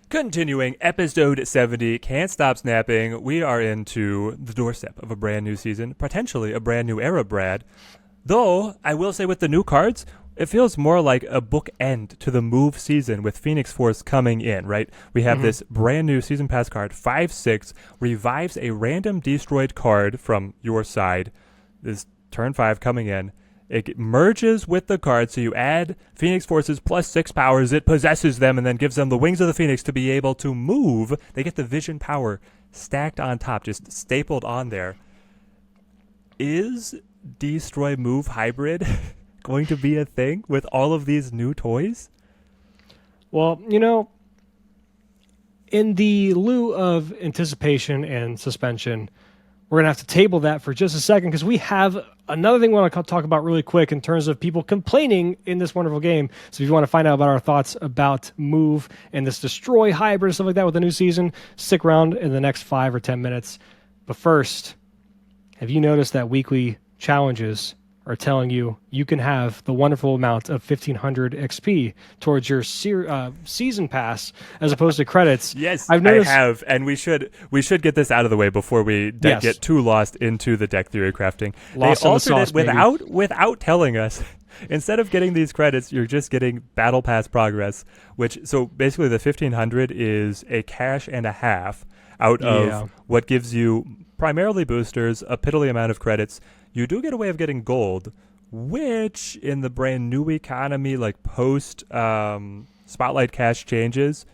Continuing episode 70, Can't Stop Snapping. We are into the doorstep of a brand new season, potentially a brand new era, Brad. Though, I will say with the new cards, it feels more like a bookend to the move season with Phoenix Force coming in, right? We have this brand new season pass card, 5/6, revives a random destroyed card from your side. This turn 5 coming in. It merges with the card, so you add Phoenix Force's +6 powers. It possesses them and then gives them the wings of the Phoenix to be able to move. They get the vision power stacked on top, just stapled on there. Is Destroy Move Hybrid going to be a thing with all of these new toys? Well, you know, in the lieu of anticipation and suspension, we're going to have to table that for just a second because we have another thing we want to talk about really quick in terms of people complaining in this wonderful game. So if you want to find out about our thoughts about Move and this Destroy hybrid and stuff like that with the new season, stick around in the next 5 or 10 minutes. But first, have you noticed that weekly challenges are telling you you can have the wonderful amount of 1,500 XP towards your season pass as opposed to credits? Yes, I've noticed, I have, and we should get this out of the way before we get too lost into the deck theory crafting. Lost they in the altered sauce, it without telling us. Instead of getting these credits, you're just getting Battle Pass progress, so basically the 1,500 is a cash and a half out of what gives you primarily boosters, a piddly amount of credits. You do get a way of getting gold, which in the brand new economy, like post Spotlight Cash changes,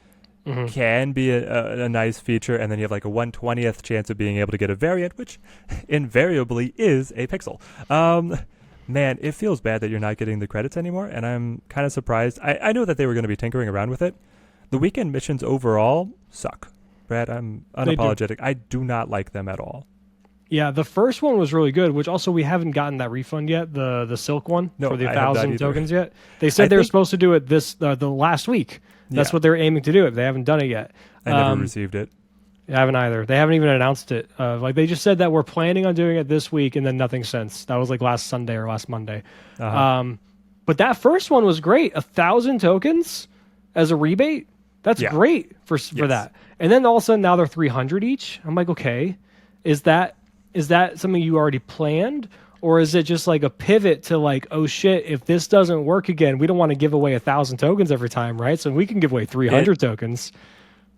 can be a nice feature. And then you have like a 1/20th chance of being able to get a variant, which invariably is a pixel. Man, it feels bad that you're not getting the credits anymore, and I'm kind of surprised. I know that they were going to be tinkering around with it. The weekend missions overall suck. Brad, I'm unapologetic. I do not like them at all. Yeah, the first one was really good, which also we haven't gotten that refund yet, the Silk one for the 1,000 tokens yet. They said they were supposed to do it the last week. That's what they're aiming to do. They haven't done it yet. I never received it. I haven't either. They haven't even announced it. They just said that we're planning on doing it this week, and then nothing since. That was like last Sunday or last Monday. But that first one was great. 1,000 tokens as a rebate. That's great for that. And then all of a sudden now they're 300 each. I'm like, okay, is that something you already planned? Or is it just like a pivot to like, oh shit, if this doesn't work again, we don't want to give away 1,000 tokens every time, right? So we can give away 300 tokens.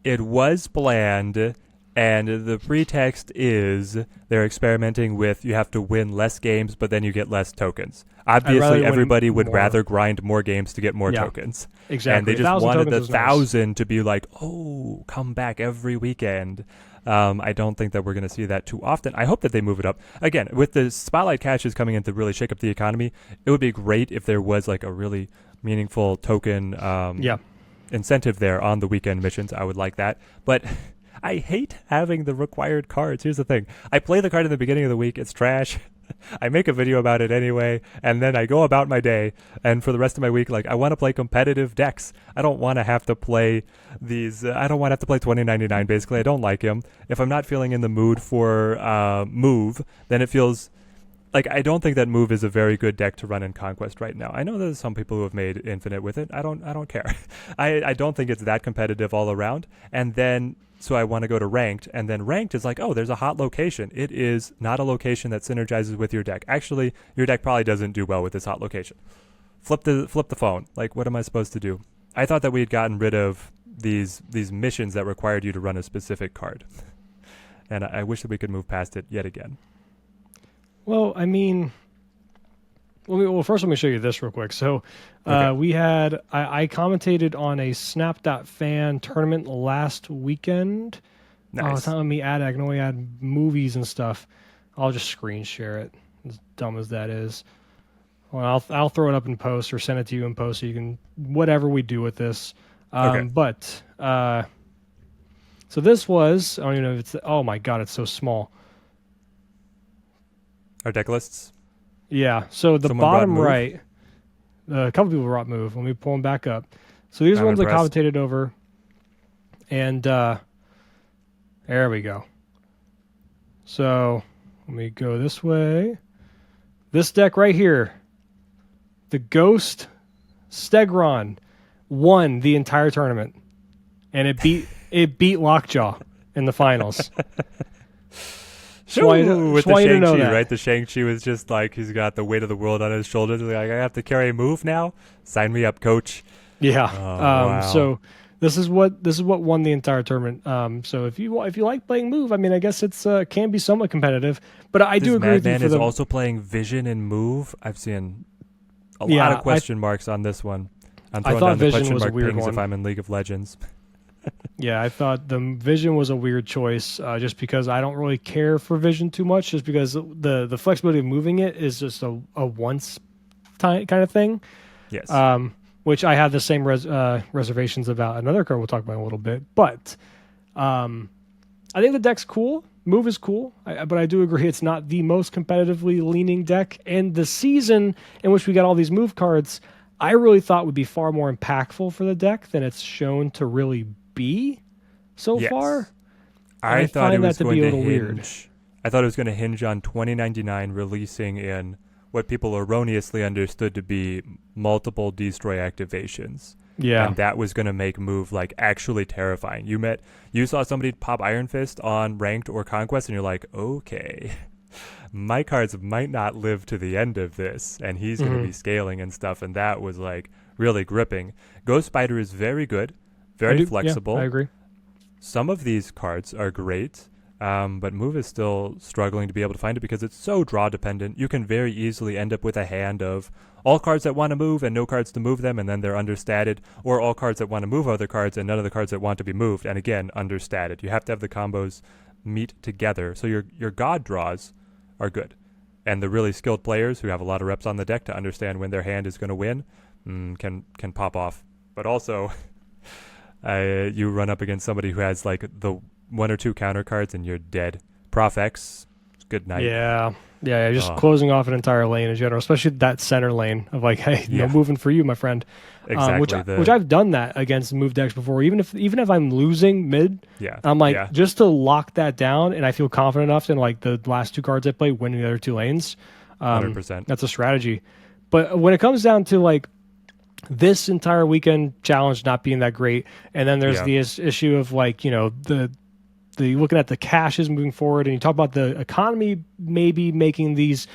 It was planned, and the pretext is they're experimenting with you have to win less games, but then you get less tokens. Obviously, everybody would rather grind more games to get more tokens. Exactly. And they just wanted the 1,000 to be like, oh, come back every weekend. I don't think that we're going to see that too often. I hope that they move it up. Again, with the Spotlight Caches coming in to really shake up the economy, it would be great if there was like a really meaningful token incentive there on the weekend missions. I would like that. But I hate having the required cards. Here's the thing. I play the card in the beginning of the week. It's trash. I make a video about it anyway, and then I go about my day. And for the rest of my week, like, I want to play competitive decks. I don't want to have to play these. I don't want to have to play 2099. Basically, I don't like him. If I'm not feeling in the mood for Move, then it feels like I don't think that Move is a very good deck to run in Conquest right now. I know there's some people who have made Infinite with it. I don't care. I don't think it's that competitive all around. And then so I want to go to Ranked, and then Ranked is like, oh, there's a hot location. It is not a location that synergizes with your deck. Actually, your deck probably doesn't do well with this hot location. Flip the phone. Like, what am I supposed to do? I thought that we had gotten rid of these missions that required you to run a specific card. And I wish that we could move past it yet again. Well, I mean, first let me show you this real quick. So we had, I commentated on a Snap.fan tournament last weekend. Nice. Oh, it's not letting me add it. I can only add movies and stuff. I'll just screen share it, as dumb as that is. Well, I'll throw it up in post or send it to you in post so you can, whatever we do with this. But, so this was, I don't even know if it's, oh my God, it's so small. Our deck lists? Yeah, so the bottom right, a couple people brought Move. Let me pull them back up. So these are ones I commentated over. And there we go. So let me go this way. This deck right here, the Ghost Stegron won the entire tournament, and it beat Lockjaw in the finals. With the Shang-Chi, right? The Shang-Chi was just like, he's got the weight of the world on his shoulders. Like, I have to carry a move now? Sign me up, coach. Yeah. Wow. So this is what won the entire tournament. So if you like playing move, I mean, I guess it's can be somewhat competitive. But I do agree with you. Madman is also playing Vision and Move. I've seen a lot of question marks on this one. I'm throwing down the question mark pings if I'm in League of Legends. Yeah, I thought the Vision was a weird choice, just because I don't really care for Vision too much, just because the flexibility of moving it is just a once kind of thing. Yes. Which I have the same reservations about another card we'll talk about in a little bit. But I think the deck's cool. Move is cool, but I do agree it's not the most competitively leaning deck. And the season in which we got all these move cards, I really thought would be far more impactful for the deck than it's shown to really be so far. I thought it was going to hinge. I thought it was going to hinge on 2099 releasing in what people erroneously understood to be multiple destroy activations. Yeah. And that was going to make move like actually terrifying. You saw somebody pop Iron Fist on ranked or conquest and you're like, okay, my cards might not live to the end of this, and he's going to be scaling and stuff. And that was like really gripping. Ghost Spider is very good. Very flexible. Yeah, I agree. Some of these cards are great, but Move is still struggling to be able to find it because it's so draw dependent. You can very easily end up with a hand of all cards that want to move and no cards to move them, and then they're understated, or all cards that want to move other cards and none of the cards that want to be moved, and again, understated. You have to have the combos meet together. So your God draws are good. And the really skilled players who have a lot of reps on the deck to understand when their hand is going to win can pop off. But also... you run up against somebody who has like the one or two counter cards and you're dead. Prof X, good night. Yeah, just closing off an entire lane in general, especially that center lane of like, hey, no moving for you, my friend. Exactly. Which I've done that against move decks before. Even if I'm losing mid, I'm like, just to lock that down, and I feel confident enough in like the last two cards I play winning the other two lanes. 100%. That's a strategy. But when it comes down to like this entire weekend challenge not being that great, and then there's the issue of like, you know, the looking at the caches moving forward, and you talk about the economy maybe making these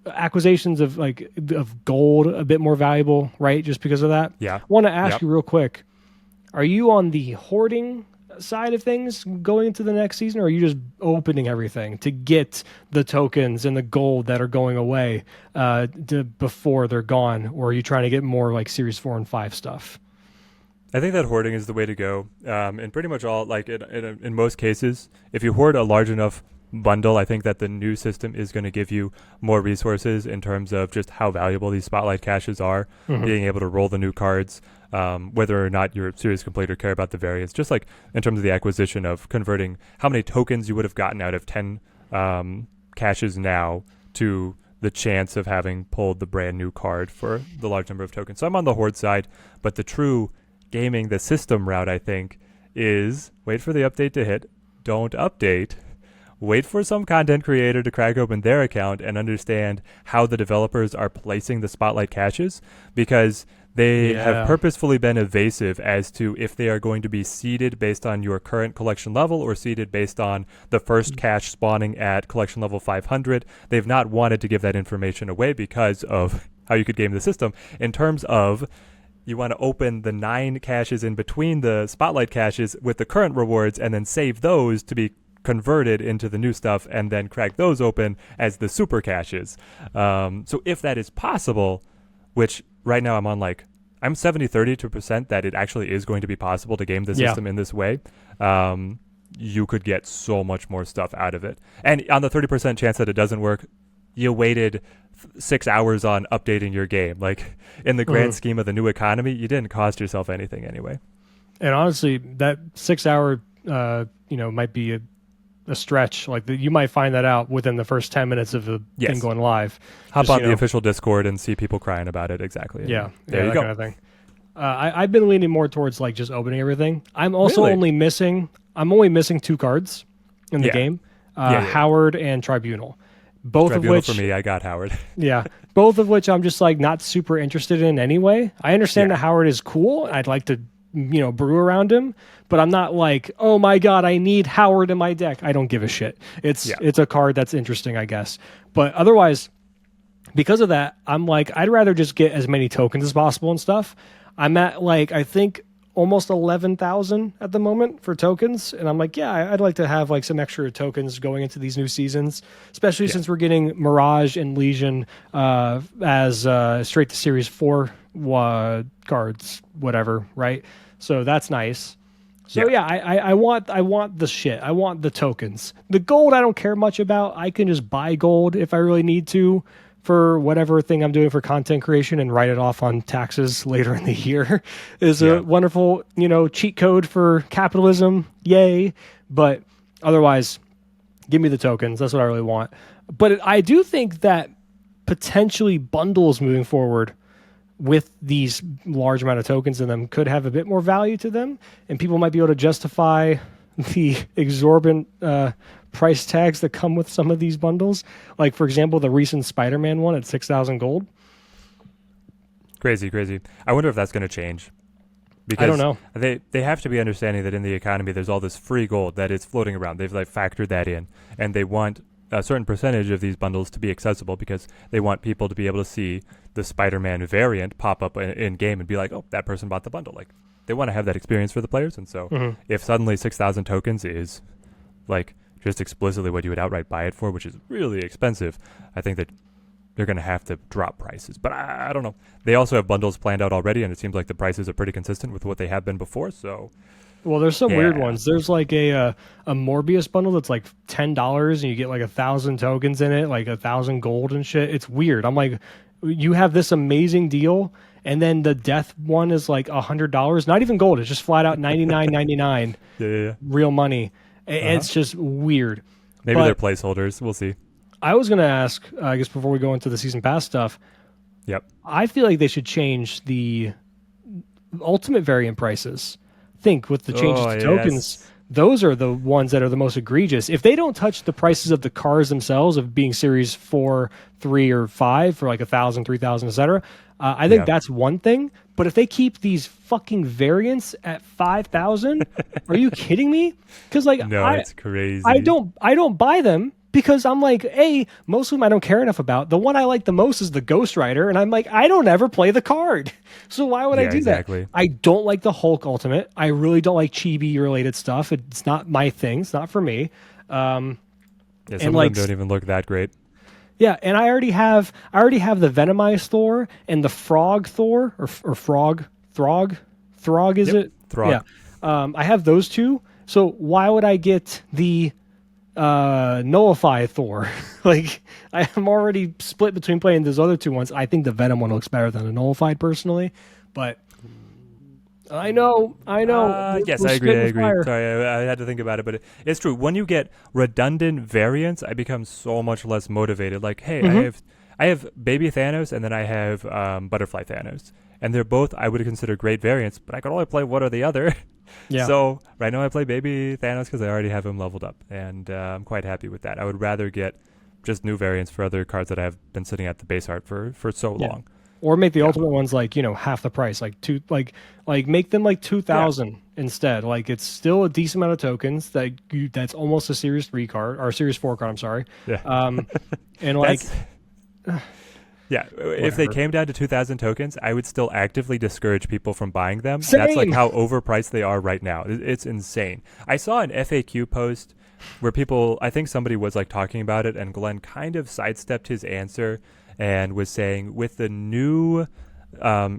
acquisitions of gold a bit more valuable, right? Just because of that. Yeah. I want to ask you real quick, are you on the hoarding side of things going into the next season, or are you just opening everything to get the tokens and the gold that are going away before they're gone, or are you trying to get more like Series 4 and 5 stuff? I think that hoarding is the way to go. And pretty much all, like in most cases, if you hoard a large enough bundle, I think that the new system is going to give you more resources in terms of just how valuable these spotlight caches are, being able to roll the new cards, whether or not you're serious completer care about the variants, just like in terms of the acquisition of converting how many tokens you would have gotten out of 10 caches now to the chance of having pulled the brand new card for the large number of tokens. So I'm on the hoard side, but the true gaming the system route, I think, is wait for the update to hit, don't update, wait for some content creator to crack open their account and understand how the developers are placing the spotlight caches, because they have purposefully been evasive as to if they are going to be seeded based on your current collection level or seeded based on the first cache spawning at collection level 500. They've not wanted to give that information away because of how you could game the system in terms of you want to open the 9 caches in between the spotlight caches with the current rewards and then save those to be converted into the new stuff and then crack those open as the super caches. So if that is possible, which right now I'm 70-30% that it actually is going to be possible to game the system in this way, you could get so much more stuff out of it. And on the 30% chance that it doesn't work, you waited 6 hours on updating your game. Like in the grand scheme of the new economy, you didn't cost yourself anything anyway. And honestly, that 6 hour, might be a stretch. Like you might find that out within the first 10 minutes of the thing going live. Hop on the official Discord and see people crying about it. Exactly. Yeah. There you go. Kind of thing. I've been leaning more towards like just opening everything. I'm also only missing 2 cards in the game, Howard and Tribunal. both of Tribunal which for me, I got Howard. yeah, both of which I'm just like not super interested in anyway. I understand that Howard is cool. I'd like to, brew around him, but I'm not like, oh my god, I need Howard in my deck. I don't give a shit. It's a card that's interesting, I guess. But otherwise, because of that, I'm like, I'd rather just get as many tokens as possible and stuff. I'm at like, I think almost 11,000 at the moment for tokens. And I'm like, yeah, I'd like to have like some extra tokens going into these new seasons, especially since we're getting Mirage and Legion as straight to Series 4 cards, whatever, right? So that's nice. So I want the shit. I want the tokens. The gold I don't care much about. I can just buy gold if I really need to for whatever thing I'm doing for content creation and write it off on taxes later in the year is a wonderful, cheat code for capitalism. Yay. But otherwise, give me the tokens. That's what I really want. But I do think that potentially bundles moving forward with these large amount of tokens in them could have a bit more value to them, and people might be able to justify the exorbitant price tags that come with some of these bundles. Like, for example, the recent Spider-Man one at 6,000 gold. Crazy. I wonder if that's going to change. Because I don't know. They have to be understanding that in the economy there's all this free gold that is floating around. They've like factored that in, and they want a certain percentage of these bundles to be accessible because they want people to be able to see the Spider-Man variant pop up in game and be like, oh, that person bought the bundle. Like, they want to have that experience for the players. And so if suddenly 6,000 tokens is like just explicitly what you would outright buy it for, which is really expensive, I think that they're going to have to drop prices. But I don't know. They also have bundles planned out already, and it seems like the prices are pretty consistent with what they have been before. So, well, there's some weird ones. There's like a Morbius bundle that's like $10, and you get like 1,000 tokens in it, like 1,000 gold and shit. It's weird. I'm like, you have this amazing deal, and then the death one is like $100, not even gold. It's just flat out $99.99. Yeah. Real money. It's just weird. Maybe they're placeholders. We'll see. I was going to ask, I guess before we go into the season pass stuff. Yep. I feel like they should change the ultimate variant prices. Think with the changes to tokens, those are the ones that are the most egregious. If they don't touch the prices of the cars themselves of being series 4, 3, or 5 for like 1,000, 3,000, etc., I think that's one thing. But if they keep these fucking variants at 5,000, are you kidding me? Because like, it's crazy. I don't buy them. Because I'm like, most of them I don't care enough about. The one I like the most is the Ghost Rider, and I'm like, I don't ever play the card. So why would I do that? I don't like the Hulk Ultimate. I really don't like chibi-related stuff. It's not my thing. It's not for me. Some of them don't even look that great. Yeah, and I already have the Venomized Thor and the Frog Thor, or Frog, Throg is it? Throg. Yeah. I have those two. So why would I get the Nullify Thor? Like, I'm already split between playing those other two ones. I think the Venom one looks better than the Nullified personally, but I know. Yes, I agree. Sorry, I had to think about it, but it's true. When you get redundant variants, I become so much less motivated. Like, hey, I have Baby Thanos, and then I have Butterfly Thanos, and they're both I would consider great variants, but I could only play one or the other. Yeah. So right now I play Baby Thanos because I already have him leveled up, and I'm quite happy with that. I would rather get just new variants for other cards that have been sitting at the base art for so long. Or make the ultimate ones like, half the price, like make them like 2,000 instead. Like, it's still a decent amount of tokens that's almost a Series 3 card or Series 4 card. I'm sorry. Yeah. And like. Yeah, if they came down to 2,000 tokens, I would still actively discourage people from buying them. Same. That's like how overpriced they are right now. It's insane. I saw an FAQ post where I think somebody was like talking about it, and Glenn kind of sidestepped his answer and was saying with the new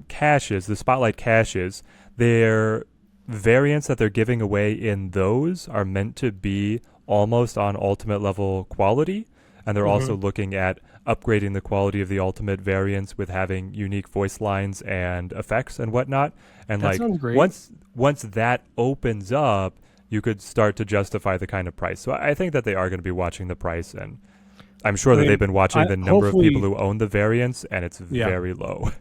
caches, the Spotlight caches, their variants that they're giving away in those are meant to be almost on ultimate level quality. And they're also looking at upgrading the quality of the ultimate variants with having unique voice lines and effects and whatnot. And that sounds great. Once that opens up, you could start to justify the kind of price. So I think that they are going to be watching the price, and I'm sure that they've been watching the number of people who own the variants, and it's very low.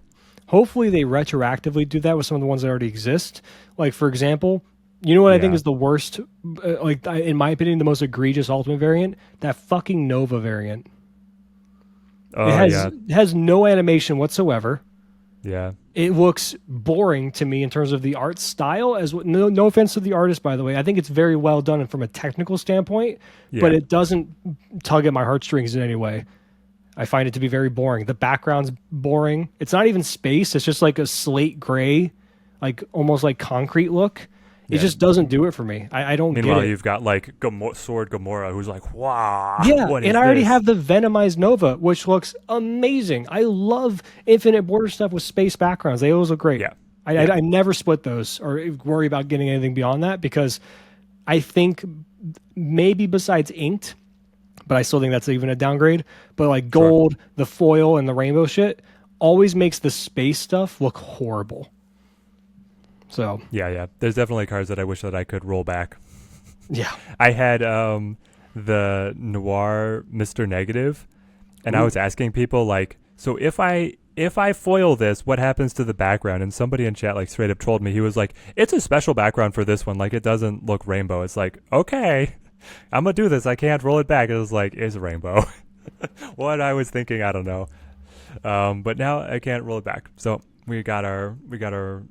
Hopefully they retroactively do that with some of the ones that already exist. Like, for example, you know what I think is the worst, in my opinion, the most egregious ultimate variant? That fucking Nova variant. Oh, It has no animation whatsoever. yeah. It looks boring to me in terms of the art style. No offense to the artist, by the way. I think it's very well done from a technical standpoint, but Yeah. it doesn't tug at my heartstrings in any way. I find it to be very boring. The background's boring. It's not even space. It's just like a slate gray, like almost like concrete look. It Yeah. just doesn't do it for me. I don't Meanwhile, get it. you've got like Sword Gamora, who's like, wow, Yeah, what is and I already this? have the Venomized Nova, which looks amazing. I love Infinite Border stuff with space backgrounds. They always look great. Yeah. I never split those or worry about getting anything beyond that because I think maybe besides inked, but I still think that's even a downgrade. But like gold, the foil, and the rainbow shit always makes the space stuff look horrible. So Yeah. There's definitely cards that I wish that I could roll back. yeah, I had the Noir Mr. Negative, and I was asking people like, so if I foil this, what happens to the background? And somebody in chat like straight up trolled me. He was like, it's a special background for this one. Like it doesn't look rainbow. It's like, okay, I'm gonna do this. I can't roll it back. It was like, it's rainbow. What I was thinking, I don't know. But now I can't roll it back. So we got our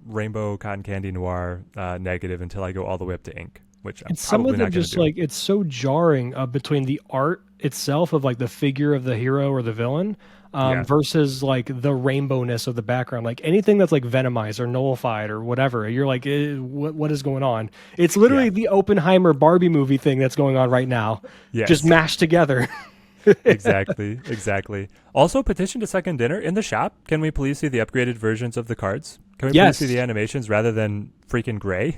rainbow cotton candy noir negative until I go all the way up to ink, which I'm and some probably of not them going to just do. like it's so jarring between the art itself of like the figure of the hero or the villain Yeah. versus like the rainbowness of the background. Like anything that's like venomized or nullified or whatever, you're like, what is going on? It's literally Yeah. the Oppenheimer Barbie movie thing that's going on right now, Yes. just mashed together. Exactly. Also, petition to second dinner in the shop. Can we please see the upgraded versions of the cards? Can we Yes. please see the animations rather than freaking gray?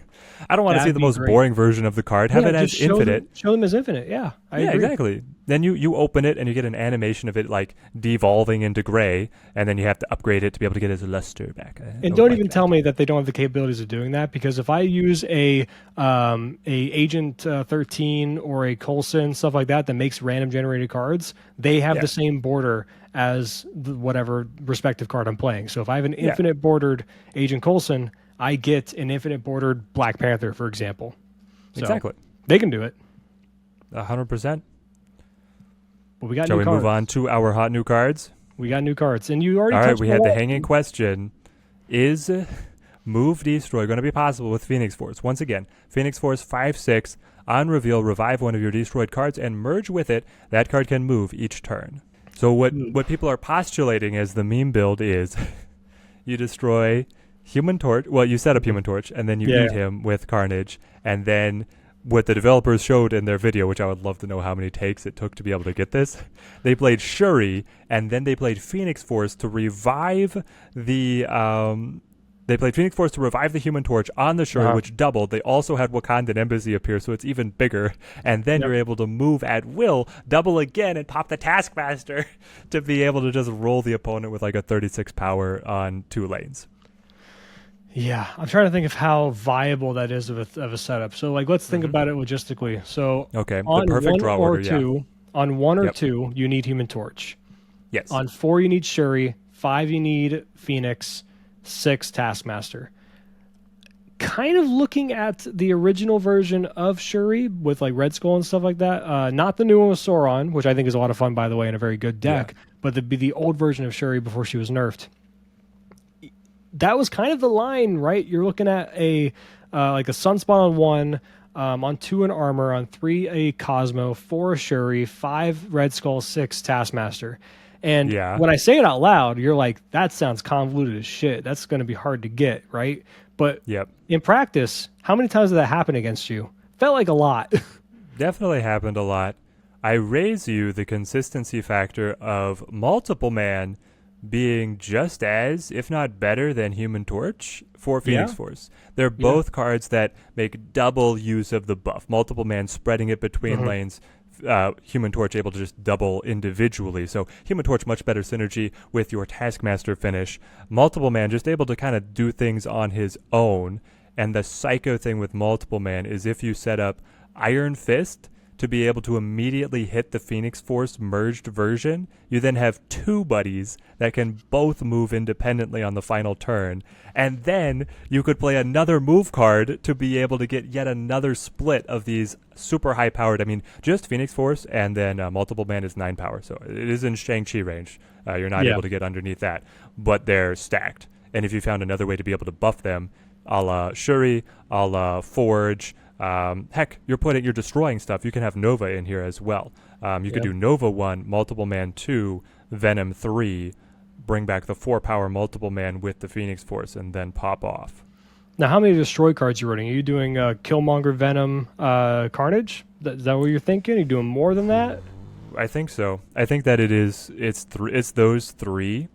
I don't want to see That'd the be most great. boring version of the card. Have Yeah, it as just show infinite. show them as infinite. Yeah, I Yeah, agree. exactly. Then you open it and you get an animation of it like devolving into gray, and then you have to upgrade it to be able to get its luster back. I And would don't like even that. tell me that they don't have the capabilities of doing that because if I use a Agent 13 or a Coulson stuff like that makes random generated cards, they have Yeah. the same border as whatever respective card I'm playing. So if I have an Yeah. infinite bordered Agent Coulson, I get an infinite bordered Black Panther, for example. So Exactly. they can do it. 100%. But we got Shall new we cards. move on to our hot new cards? We got new cards, and you already All right, touched we on had the one. hanging question. Is Move Destroy going to be possible with Phoenix Force? Once again, Phoenix Force 5/6 on reveal, revive one of your destroyed cards and merge with it. That card can move each turn. So what people are postulating as the meme build is you destroy Human Torch. Well, you set up Human Torch, and then you Yeah. eat him with Carnage, and then what the developers showed in their video, which I would love to know how many takes it took to be able to get this. They played Shuri, and then they played Phoenix Force to revive the Human Torch on the Shuri, which doubled. They also had Wakandan Embassy appear, so it's even bigger. And then you're able to move at will, double again, and pop the Taskmaster to be able to just roll the opponent with like a 36 power on 2 lanes. Yeah, I'm trying to think of how viable that is of a setup. So, like, let's think about it logistically. So, Okay, the on perfect one draw or order, yeah. two, on one or Yep. two, you need Human Torch. Yes. On 4, you need Shuri. 5, you need Phoenix. 6, Taskmaster. Kind of looking at the original version of Shuri with like Red Skull and stuff like that. Not the new one with Sauron, which I think is a lot of fun, by the way, and a very good deck. But the old version of Shuri before she was nerfed. That was kind of the line, right? You're looking at a like a Sunspot on 1, on 2 an Armor, on 3 a Cosmo, 4 a Shuri, 5 Red Skull, 6 Taskmaster. And when I say it out loud, you're like, that sounds convoluted as shit. That's going to be hard to get, right? But in practice, how many times did that happen against you? Felt like a lot. Definitely happened a lot. I raise you the consistency factor of Multiple Man being just as, if not better than Human Torch for Phoenix Force. They're both cards that make double use of the buff. Multiple Man spreading it between lanes. Human Torch able to just double individually. So Human Torch much better synergy with your Taskmaster finish. Multiple Man just able to kind of do things on his own. And the psycho thing with Multiple Man is if you set up Iron Fist to be able to immediately hit the Phoenix Force merged version, you then have 2 buddies that can both move independently on the final turn. And then you could play another move card to be able to get yet another split of these super high powered. I mean, just Phoenix Force and then multiple man is 9 power. So it is in Shang-Chi range. You're not able to get underneath that, but they're stacked. And if you found another way to be able to buff them, a la Shuri, a la Forge, heck, you're destroying stuff. You can have Nova in here as well. You could do Nova 1, multiple man 2, Venom 3, bring back the 4 power multiple man with the Phoenix Force, and then pop off. Now, how many destroy cards are you running? Are you doing Killmonger, Venom, Carnage? Is that what you're thinking? Are you doing more than that? I think so. I think that it's those 3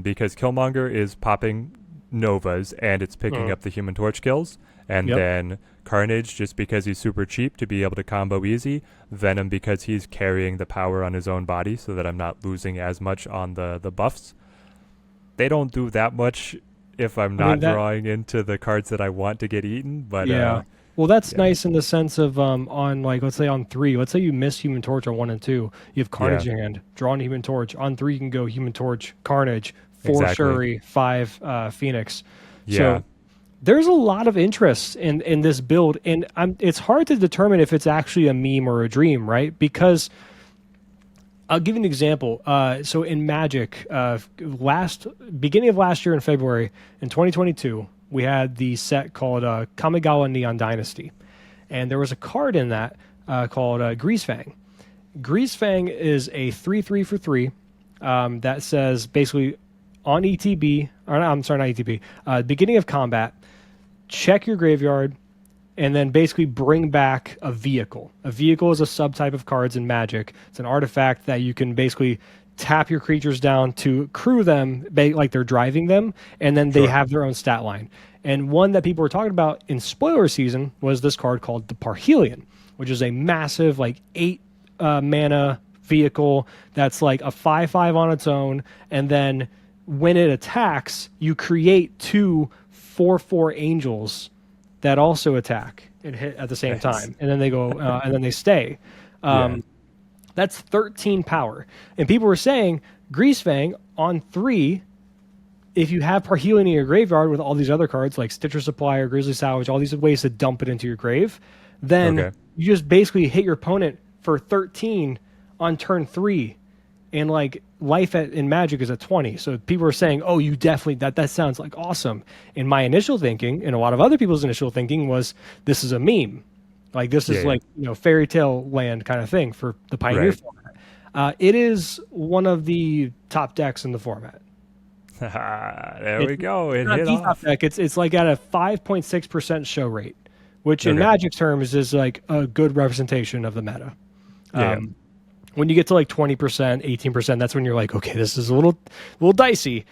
because Killmonger is popping Novas and it's picking up the Human Torch kills, and then Carnage just because he's super cheap to be able to combo easy, Venom because he's carrying the power on his own body so that I'm not losing as much on the buffs. They don't do that much if I'm not drawing into the cards that I want to get eaten, but well, that's nice in the sense of on, like, let's say on 3, let's say you miss Human Torch on 1 and 2, you have Carnage in hand, draw on Human Torch. On 3, you can go Human Torch, Carnage, 4 Shuri, 5 Phoenix. So there's a lot of interest in this build, and it's hard to determine if it's actually a meme or a dream, right? Because I'll give you an example. So in Magic, beginning of last year in February, in 2022, we had the set called Kamigawa Neon Dynasty. And there was a card in that called Greasefang. Greasefang is a 3/3 for 3 that says basically on ETB, or I'm sorry, not ETB, beginning of combat, check your graveyard, and then basically bring back a vehicle. A vehicle is a subtype of cards in Magic. It's an artifact that you can basically tap your creatures down to crew them like they're driving them, and then they have their own stat line. And one that people were talking about in spoiler season was this card called the Parhelion, which is a massive, like, 8 mana vehicle that's like a 5/5 on its own, and then when it attacks, you create 2 4/4 angels that also attack and hit at the same time, and then they go and then they stay. That's 13 power. And people were saying Greasefang on 3, if you have Parhelion in your graveyard with all these other cards like Stitcher Supplier, Grizzly Salvage, all these ways to dump it into your grave, then you just basically hit your opponent for 13 on turn 3. And like life in Magic is at 20. So people are saying, oh, you definitely, that sounds like awesome. And my initial thinking, and a lot of other people's initial thinking, was this is a meme. Like this is like, fairy tale land kind of thing for the Pioneer format. It is one of the top decks in the format. There we go. It not hit the off. top deck. It's like at a 5.6% show rate, which in Magic's terms is like a good representation of the meta. When you get to like 20%, 18%, that's when you're like, okay, this is a little dicey.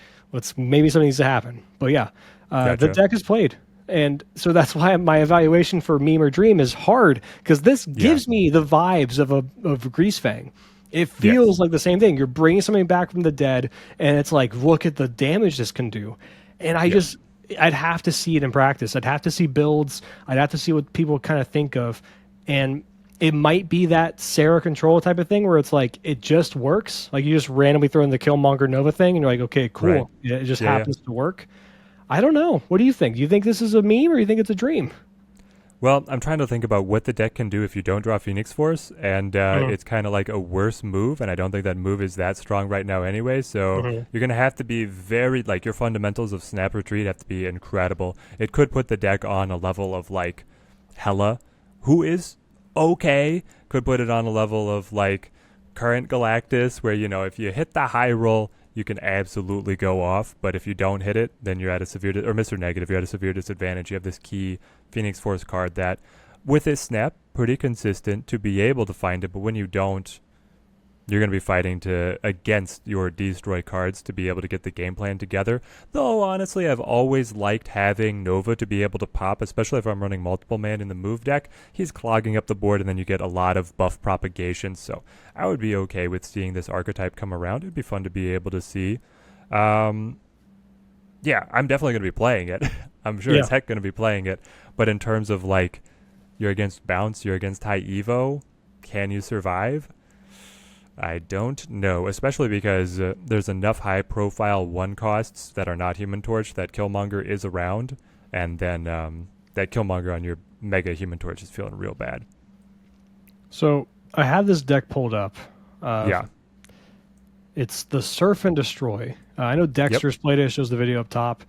Maybe something needs to happen. But the deck is played. And so that's why my evaluation for meme or dream is hard, because this gives me the vibes of Greasefang. It feels like the same thing. You're bringing something back from the dead, and it's like, look at the damage this can do. And I'd have to see it in practice. I'd have to see builds. I'd have to see what people kind of think of. And it might be that Sarah control type of thing where it's like, it just works. Like you just randomly throw in the Killmonger Nova thing, and you're like, okay, cool. Right. It just happens to work. I don't know. What do you think? Do you think this is a meme, or do you think it's a dream? Well, I'm trying to think about what the deck can do if you don't draw Phoenix Force, and it's kind of like a worse move, and I don't think that move is that strong right now anyway, so you're going to have to be very, like, your fundamentals of Snap Retreat have to be incredible. It could put the deck on a level of, like, Hela, who is okay, could put it on a level of, like, current Galactus, where, if you hit the high roll, you can absolutely go off, but if you don't hit it, then you're at a severe, or Mr. Negative, you're at a severe disadvantage. You have this key Phoenix Force card that, with its snap, pretty consistent to be able to find it, but when you don't, you're going to be fighting against your destroy cards to be able to get the game plan together. Though, honestly, I've always liked having Nova to be able to pop, especially if I'm running multiple man in the move deck. He's clogging up the board, and then you get a lot of buff propagation, so I would be okay with seeing this archetype come around. It'd be fun to be able to see. I'm definitely going to be playing it. I'm sure as heck going to be playing it, but in terms of, like, you're against bounce, you're against high evo, can you survive? I don't know, especially because there's enough high-profile one costs that are not Human Torch that Killmonger is around, and then that Killmonger on your Mega Human Torch is feeling real bad. So I have this deck pulled up. Yeah. It's the Surf and Destroy. I know Dexter's played it, shows the video up top.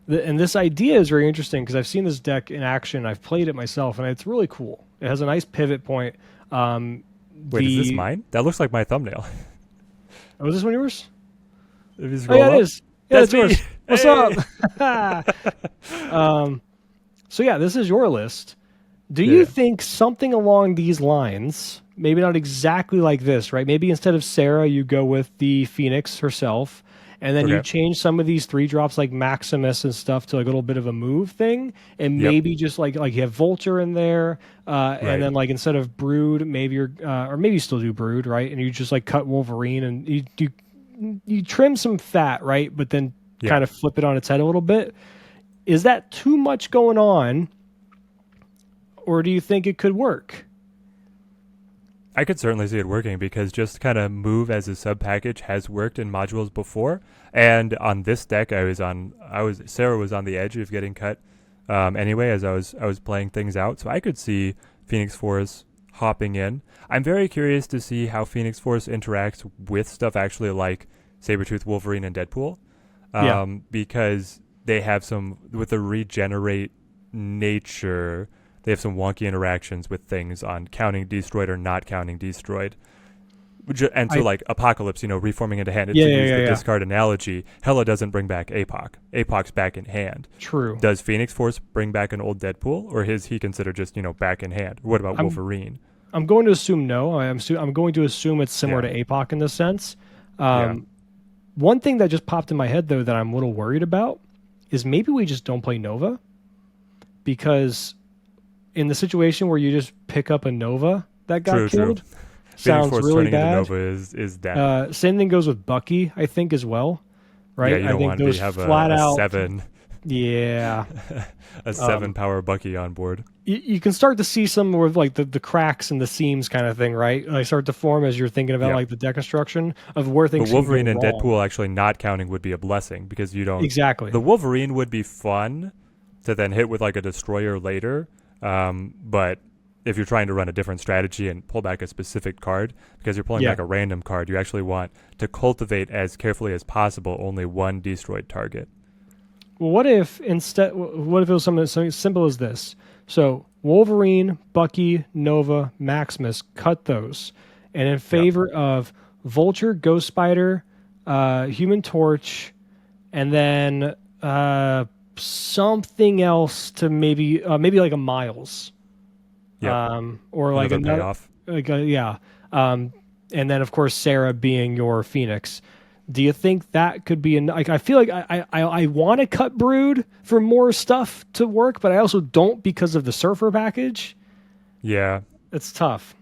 And this idea is very interesting because I've seen this deck in action. I've played it myself, and it's really cool. It has a nice pivot point. Wait, is this mine? That looks like my thumbnail. Oh, is this one yours? If you Oh, scroll yeah, up, it is. Yeah, that's it's me. yours. What's up? So, yeah, this is your list. Do you think something along these lines, maybe not exactly like this, right? Maybe instead of Sarah, you go with the Phoenix herself, and then you change some of these 3-drops like Maximus and stuff to like a little bit of a move thing, and maybe just like you have Vulture in there, and then like instead of Brood, maybe you're or maybe you still do Brood, right? And you just like cut Wolverine and you trim some fat, right? But then kind of flip it on its head a little bit. Is that too much going on, or do you think it could work? I could certainly see it working because just kind of move as a sub package has worked in modules before. And on this deck, Sarah was on the edge of getting cut anyway as I was playing things out. So I could see Phoenix Force hopping in. I'm very curious to see how Phoenix Force interacts with stuff actually like Sabretooth, Wolverine, and Deadpool. Because they have some, with the regenerate nature, they have some wonky interactions with things on counting destroyed or not counting destroyed. And so, like Apocalypse, reforming into hand. To use the discard analogy, Hela doesn't bring back APOC. APOC's back in hand. True. Does Phoenix Force bring back an old Deadpool, or is he considered just back in hand? What about Wolverine? I'm going to assume no. I'm going to assume it's similar to APOC in this sense. One thing that just popped in my head though that I'm a little worried about is maybe we just don't play Nova, because in the situation where you just pick up a Nova that got killed, sounds really bad. Nova is dead. Same thing goes with Bucky, I think, as well. Right? Yeah, you don't want to have a 7. Yeah. A 7 power Bucky on board. You can start to see some more of like the cracks and the seams kind of thing, right? They start to form as you're thinking about like the deck construction of where things. But Wolverine and Deadpool actually not counting would be a blessing because you don't. Exactly. The Wolverine would be fun to then hit with like a destroyer later. But if you're trying to run a different strategy and pull back a specific card, because you're pulling back a random card, you actually want to cultivate as carefully as possible only one destroyed target. Well, what if it was something simple as this? So Wolverine, Bucky, Nova, Maximus, cut those, and in favor of Vulture, Ghost Spider, Human Torch, and then something else to maybe like a Miles, or like another, and then of course Sarah being your Phoenix. Do you think that could be I feel like I want to cut Brood for more stuff to work, but I also don't because of the Surfer package. Yeah, it's tough.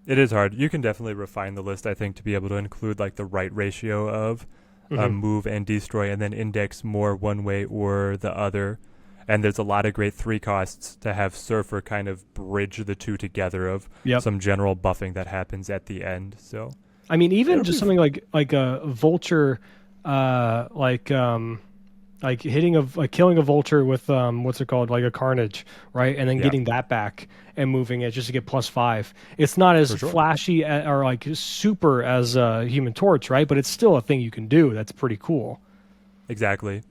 It is hard. You can definitely refine the list, I think, to be able to include like the right ratio of move and destroy, and then index more one way or the other. And there's a lot of great 3 costs to have Surfer kind of bridge the two together of some general buffing that happens at the end. So I mean, even just something like a Vulture, killing a Vulture with what's it called, like a Carnage, right? And then getting that back and moving it just to get +5. It's not as flashy or like super as Human Torch, right? But it's still a thing you can do. That's pretty cool. Exactly.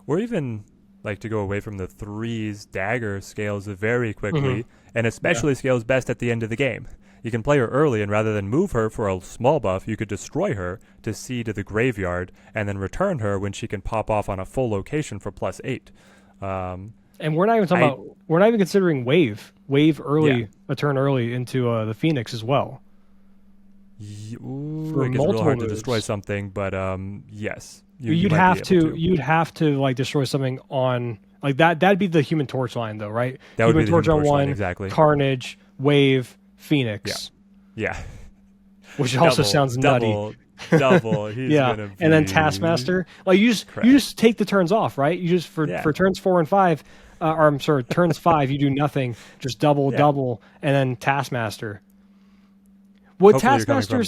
Or even like to go away from the 3s, Dagger scales very quickly, and especially scales best at the end of the game. You can play her early, and rather than move her for a small buff, you could destroy her to see to the graveyard, and then return her when she can pop off on a full location for +8. And we're not even talking about. We're not even considering wave early, a turn early into the Phoenix as well. It gets real hard to destroy something, but yes, you'd have to like destroy something on like that. That'd be the Human Torch line, though, right? That would be the Torch on 1, line, exactly. Carnage, Wave, Phoenix. Yeah. Which also sounds nutty. Double. He's gonna be... And then Taskmaster. Like you just take the turns off, right? You just for turns 4 and 5, turns 5, you do nothing. Just double, and then Taskmaster. Would Hopefully you're coming from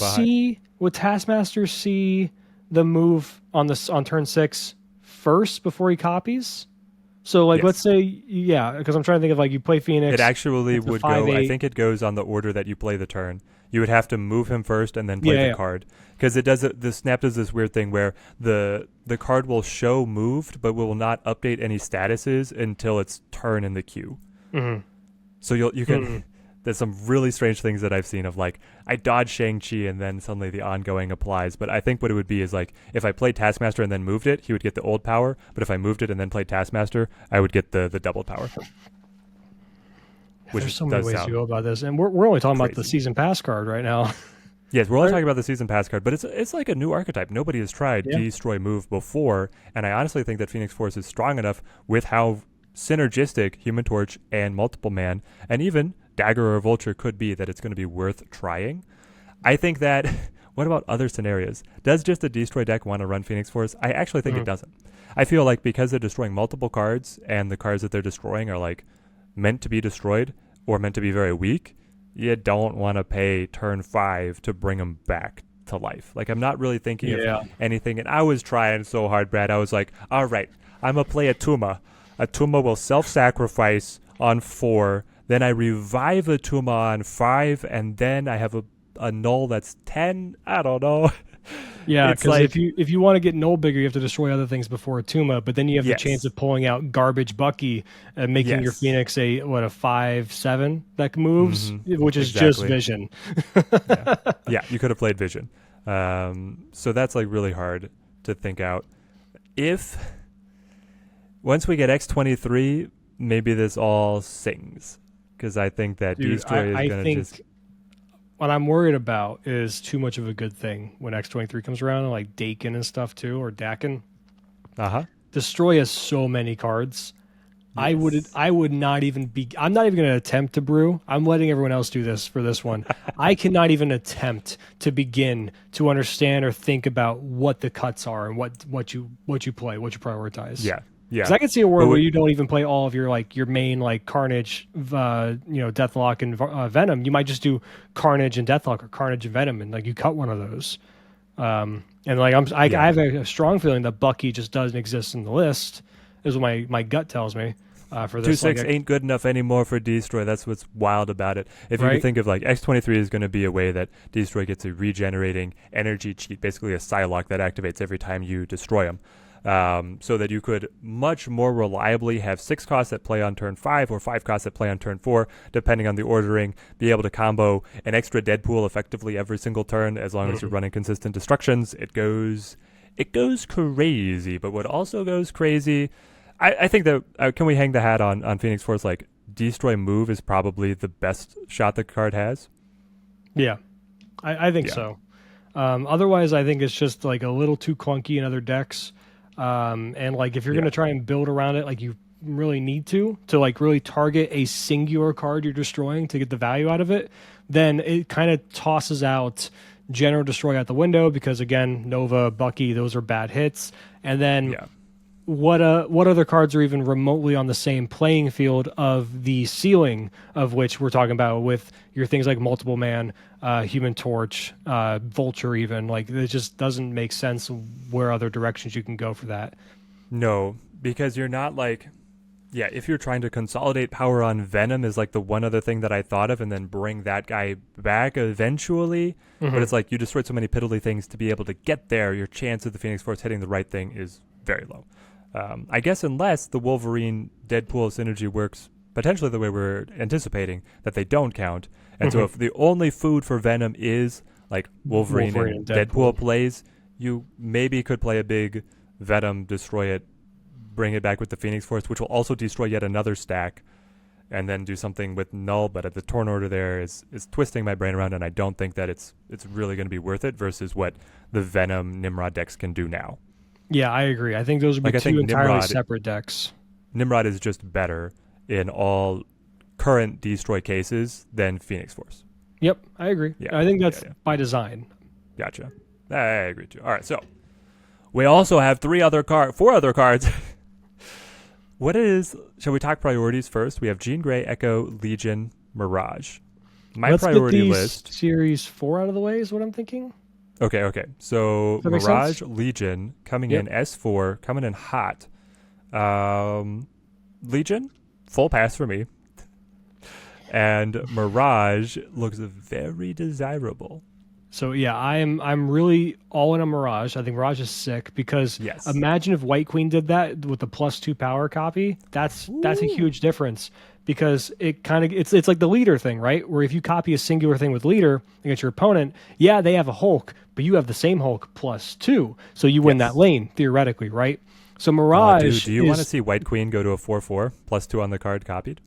Taskmaster behind. see the move on turn 6 first before he copies? So like, Yes. let's say, yeah, because I'm trying to think of like you play Phoenix. It actually it's a would 5/8. go. I think it goes on the order that you play the turn. You would have to move him first and then play Yeah, the yeah. card, because it does it. The snap does this weird thing where the card will show moved, but will not update any statuses until its turn in the queue. Mhm. So you can. Mhm. There's some really strange things that I've seen of like I dodge Shang-Chi and then suddenly the ongoing applies. But I think what it would be is like if I played Taskmaster and then moved it, he would get the old power. But if I moved it and then played Taskmaster, I would get the double power. Which There's so many does ways to sound go about this, and we're only talking about the crazy. season pass card right now. Yes, we're only talking about the season pass card, but it's like a new archetype. Nobody has tried Yeah. Destroy Move before, and I honestly think that Phoenix Force is strong enough with how synergistic Human Torch and Multiple Man, and even Dagger or Vulture could be, that it's going to be worth trying. I think that, what about other scenarios? Does just the Destroy deck want to run Phoenix Force? I actually think it doesn't. I feel like because they're destroying multiple cards, and the cards that they're destroying are like meant to be destroyed or meant to be very weak, you don't want to pay turn 5 to bring them back to life. Like, I'm not really thinking of anything, and I was trying so hard, Brad. I was like, all right, I'm going to play a Tuma. A Tuma will self-sacrifice on 4, then I revive a Tuma on 5, and then I have a null that's 10. I don't know. Yeah, It's because like- if you want to get null bigger, you have to destroy other things before a Tuma, but then you have Yes. the chance of pulling out garbage Bucky and making your Yes. Phoenix a 5/7 that moves, Mhm. which is just Exactly. vision. Yeah, you could have played Vision. So that's like really hard to think out. If once we get X23, maybe this all sings, because I think that Dude, Destroy I is going to think just. what I'm worried about is too much of a good thing when X23 comes around, like Dakin and stuff too, or Dakin. Destroy has so many cards. Yes. I would not even be. I'm not even going to attempt to brew. I'm letting everyone else do this for this one. I cannot even attempt to begin to understand or think about what the cuts are and what you play, what you prioritize. Yeah. Yeah. Because I can see a world But where you don't even play all of your main Carnage, Deathlock and Venom. You might just do Carnage and Deathlock or Carnage and Venom, and like you cut one of those. And like I have a strong feeling that Bucky just doesn't exist in the list, is what my gut tells me. For this 2/6 ain't good enough anymore for Destroy. That's what's wild about it. If you Right. can think of like X23 is going to be a way that Destroy gets a regenerating energy cheat, basically a Psylocke that activates every time you destroy them. So that you could much more reliably have 6 costs that play on turn 5 or 5 costs that play on turn 4, depending on the ordering, be able to combo an extra Deadpool effectively every single turn as long as you're running consistent destructions. It goes crazy. But what also goes crazy, I think that, can we hang the hat on Phoenix Force? Like, Destroy Move is probably the best shot the card has. Yeah, I think so. Otherwise, I think it's just like a little too clunky in other decks. And like if you're gonna try and build around it, like you really need to like really target a singular card you're destroying to get the value out of it, then it kind of tosses out General Destroy out the window, because again, Nova, Bucky, those are bad hits. And then what other cards are even remotely on the same playing field of the ceiling of which we're talking about with your things like Multiple Man, Human Torch, Vulture, even like it just doesn't make sense where other directions you can go for that. No, because you're not like, if you're trying to consolidate power on Venom is like the one other thing that I thought of, and then bring that guy back eventually. But it's like you destroyed so many piddly things to be able to get there. Your chance of the Phoenix Force hitting the right thing is very low. I guess unless the Wolverine Deadpool synergy works potentially the way we're anticipating, that they don't count. And so if the only food for Venom is like Wolverine and Deadpool plays, you maybe could play a big Venom, destroy it, bring it back with the Phoenix Force, which will also destroy yet another stack, and then do something with Null. But at the turn order there is twisting my brain around, and I don't think that it's really going to be worth it versus what the Venom Nimrod decks can do now. Yeah, I agree. I think those would be two entirely separate decks. Nimrod is just better in all current Destroy cases than Phoenix Force. Yep, I agree. Yeah, I think that's by design. Gotcha. I agree too. All right, so we also have 4 other cards. Shall we talk priorities first? We have Jean Grey, Echo, Legion, Mirage. My Let's priority get these list. series 4 out of the way is what I'm thinking. Okay. So Does that make Mirage, sense? Legion coming Yep. in S4, coming in hot. Legion, full pass for me. And Mirage looks very desirable. So yeah, I'm really all in on Mirage. I think Mirage is sick because Yes. imagine if White Queen did that with the +2 power copy. That's a Ooh. huge difference because it kind of it's like the leader thing, right? Where if you copy a singular thing with leader against your opponent, yeah, they have a Hulk, but you have the same Hulk +2, so you win Yes. that lane theoretically, right? So Oh, dude, Mirage do you want to is see White Queen go to a 4/4 +2 on the card copied?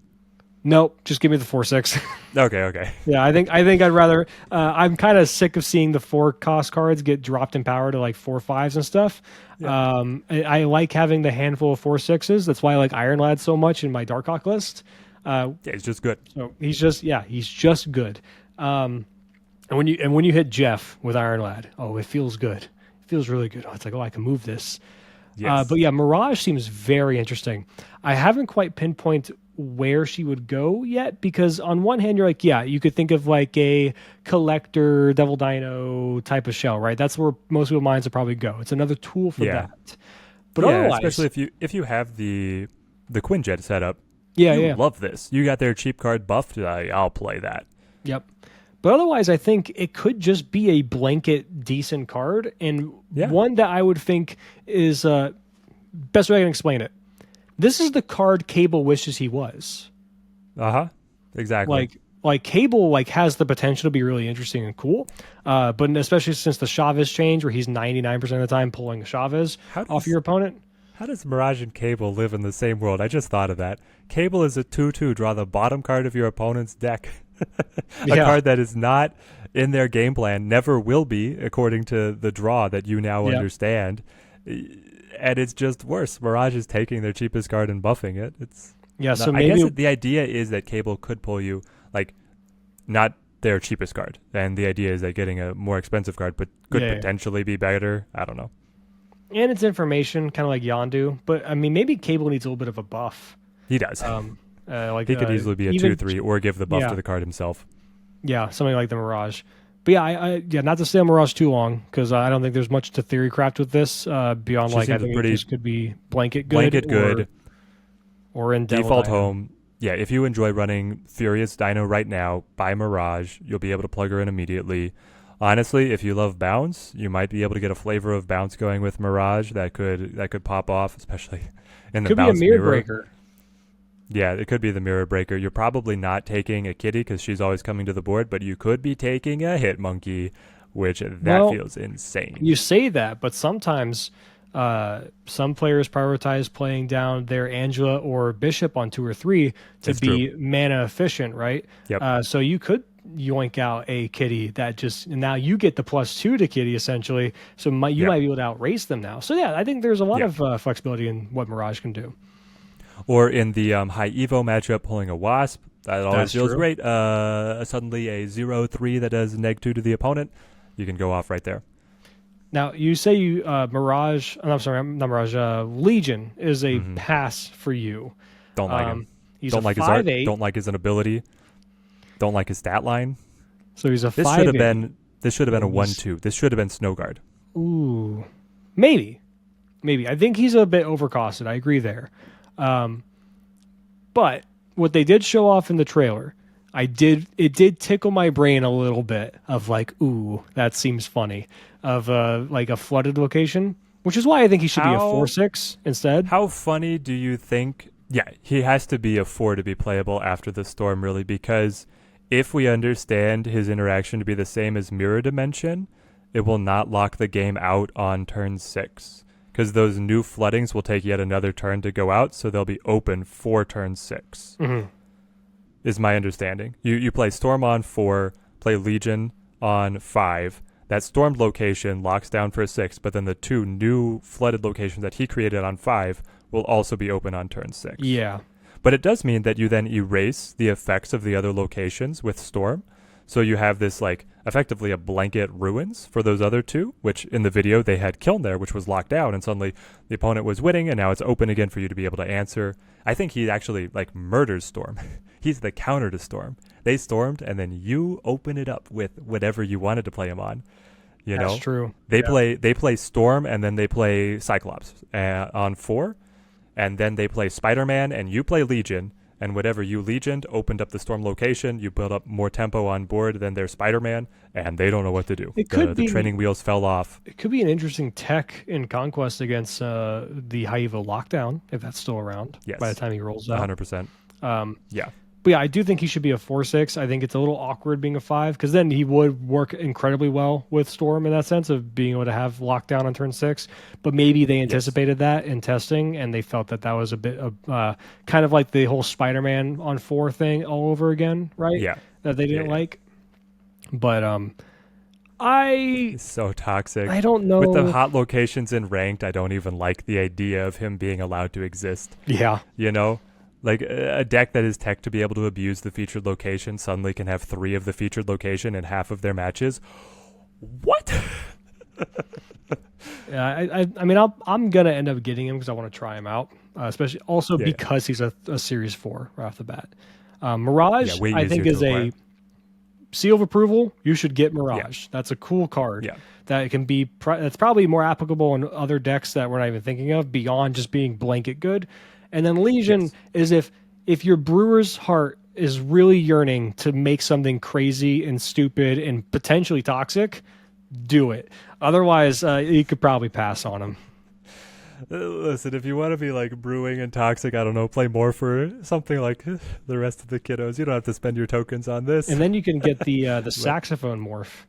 nope. Just give me the 4/6. Okay. Yeah, I think I'd rather. I'm kind of sick of seeing the 4 cost cards get dropped in power to like 4/5s and stuff. Yeah. I like having the handful of 4/6s. That's why I like Iron Lad so much in my Darkhawk list. Yeah, it's just good. So he's just good. And when you hit Jeff with Iron Lad, oh, it feels good. It feels really good. Oh, it's like, oh, I can move this. Yes. But yeah, Mirage seems very interesting. I haven't quite pinpointed where she would go yet because on one hand you're like, yeah, you could think of like a collector Devil Dino type of shell, right? That's where most people's minds would probably go. It's another tool for Yeah. that. But yeah, otherwise, especially if you have the Quinjet set up, yeah, you yeah, love this. You got their cheap card buffed. I'll play that. yep. But otherwise, I think it could just be a blanket decent card and Yeah. one that I would think is best way I can explain it. This is the card Cable wishes he was. Exactly. Like Cable has the potential to be really interesting and cool, but especially since the Chavez change where he's 99% of the time pulling a Chavez off your opponent. How does Mirage and Cable live in the same world? I just thought of that. Cable is a 2/2. Draw the bottom card of your opponent's deck. A card that is not in their game plan, never will be, according to the draw that you now understand. And it's just worse. Mirage is taking their cheapest card and buffing it. So I maybe guess the idea is that Cable could pull you, like, not their cheapest card. And the idea is that getting a more expensive card could potentially be better. I don't know. and it's information, kind of like Yondu. But I mean, maybe Cable needs a little bit of a buff. He does. Like he could easily be a 2/3 or give the buff to the card himself. Yeah, something like the Mirage. But yeah, I not to stay on Mirage too long because I don't think there's much to theory craft with this beyond I think this could be blanket good, or in default Devil Dino. home. Yeah, if you enjoy running Furious Dino right now, buy Mirage. You'll be able to plug her in immediately. Honestly, if you love bounce, you might be able to get a flavor of bounce going with Mirage that could pop off, especially in the bounce could be a mirror mirror breaker. Yeah, it could be the mirror breaker. You're probably not taking a kitty because she's always coming to the board, but you could be taking a hit monkey, which feels insane. You say that, but sometimes some players prioritize playing down their Angela or Bishop on 2 or 3 to be mana efficient, right? Yep. So you could yoink out a kitty that just now you get the +2 to kitty essentially. So you might be able to outrace them now. So yeah, I think there's a lot of flexibility in what Mirage can do. Or in the high Evo matchup, pulling a Wasp. That always feels great. Suddenly a 0/3 that does -2 to the opponent. You can go off right there. Now, you say Mirage, I'm sorry, not Mirage, Legion is a pass for you. Don't like him. He's don't like 5'8". his art. Don't like his ability. Don't like his stat line. So he's a 5'8". This should have been a 1/2. This should have been Snowguard. Ooh. Maybe. I think he's a bit overcosted. I agree there. But what they did show off in the trailer, it did tickle my brain a little bit of like, ooh, that seems funny, of like a flooded location, which is why I think he should be a 4/6 instead. How funny do you think? Yeah, he has to be a 4 to be playable after the storm, really, because if we understand his interaction to be the same as Mirror Dimension, it will not lock the game out on turn 6. Because those new floodings will take yet another turn to go out, so they'll be open for turn 6. Is my understanding. You play Storm on 4, play Legion on 5. That stormed location locks down for 6, but then the 2 new flooded locations that he created on 5 will also be open on turn 6. Yeah. But it does mean that you then erase the effects of the other locations with Storm. So you have this like effectively a blanket ruins for those other two, which in the video they had Kiln there, which was locked down, and suddenly the opponent was winning, and now it's open again for you to be able to answer. I think he actually like murders Storm. He's the counter to Storm. They stormed, and then you open it up with whatever you wanted to play him on. You know, that's true. They play Storm, and then they play Cyclops on 4, and then they play Spider-Man, and you play Legion. And whatever you legioned opened up the Storm location. You built up more tempo on board than their Spider-Man, and they don't know what to do. The training wheels fell off. It could be an interesting tech in Conquest against the Haiva lockdown, if that's still around by the time he rolls out. 100%. Yeah. But yeah, I do think he should be a 4/6. I think it's a little awkward being a 5 because then he would work incredibly well with Storm in that sense of being able to have lockdown on turn 6. But maybe they anticipated that in testing and they felt that was a bit of kind of like the whole Spider-Man on 4 thing all over again, right? Yeah. That they didn't like. But It's so toxic. I don't know. With the hot locations in ranked, I don't even like the idea of him being allowed to exist. Yeah. You know? Like a deck that is tech to be able to abuse the featured location suddenly can have 3 of the featured location in half of their matches. What? Yeah, I mean, I'm gonna end up getting him because I want to try him out, especially also because he's a Series 4 right off the bat. Mirage, I think, is a seal of approval. You should get Mirage. That's a cool card. Yeah. That can be that's probably more applicable in other decks that we're not even thinking of beyond just being blanket good. And then Legion is if your brewer's heart is really yearning to make something crazy and stupid and potentially toxic, do it. Otherwise, you could probably pass on him. Listen, if you want to be like brewing and toxic, I don't know, play Morph or something like the rest of the kiddos. You don't have to spend your tokens on this. And then you can get the saxophone Morph.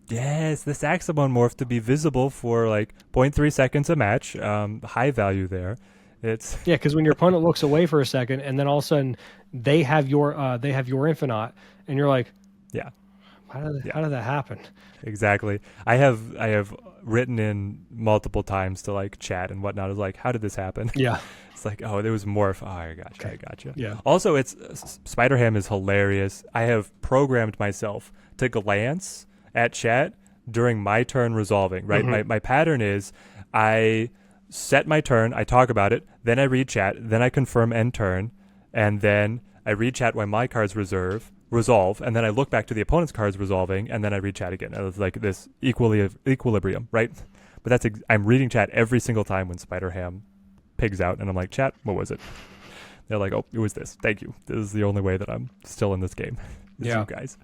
Yes, the saxophone Morph to be visible for like 0.3 seconds a match. High value there. Because when your opponent looks away for a second, and then all of a sudden they have your Infinite, and you're like, how did that happen? Exactly. I have written in multiple times to like chat and whatnot. Is like, how did this happen? Yeah, it's like, oh, there was Morph. Oh, I gotcha. Yeah. Also, Spider-Ham is hilarious. I have programmed myself to glance at chat during my turn resolving. Right. Mm-hmm. My pattern is I set my turn, I talk about it, then I read chat, then I confirm end turn, and then I read chat when my cards resolve, and then I look back to the opponent's cards resolving, and then I read chat again. And it's like this equilibrium, right? But I'm reading chat every single time when Spider-Ham pigs out, and I'm like, chat, what was it? They're like, oh, it was this. Thank you. This is the only way that I'm still in this game. You guys.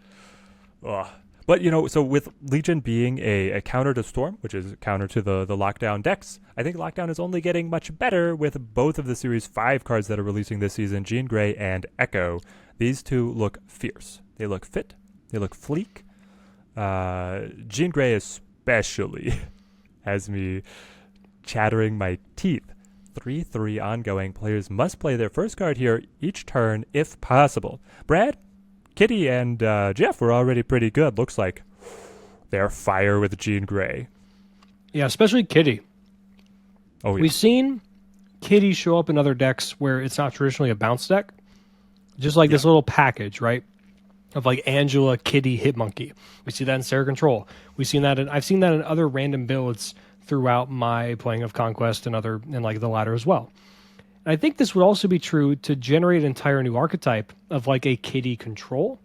Ugh. But, so with Legion being a counter to Storm, which is counter to the lockdown decks, I think lockdown is only getting much better with both of the Series 5 cards that are releasing this season, Jean Grey and Echo. These two look fierce. They look fit. They look fleek. Jean Grey especially has me chattering my teeth. 3/3 ongoing. Players must play their first card here each turn if possible. Brad? Kitty and Jeff were already pretty good. Looks like they're fire with Jean Grey. Yeah, especially Kitty. Oh, yeah. We've seen Kitty show up in other decks where it's not traditionally a bounce deck. Just like this little package, right? Of like Angela, Kitty, Hitmonkey. We see that in Sarah Control. I've seen that in other random builds throughout my playing of Conquest and like the ladder as well. And I think this would also be true to generate an entire new archetype of like a Kitty control.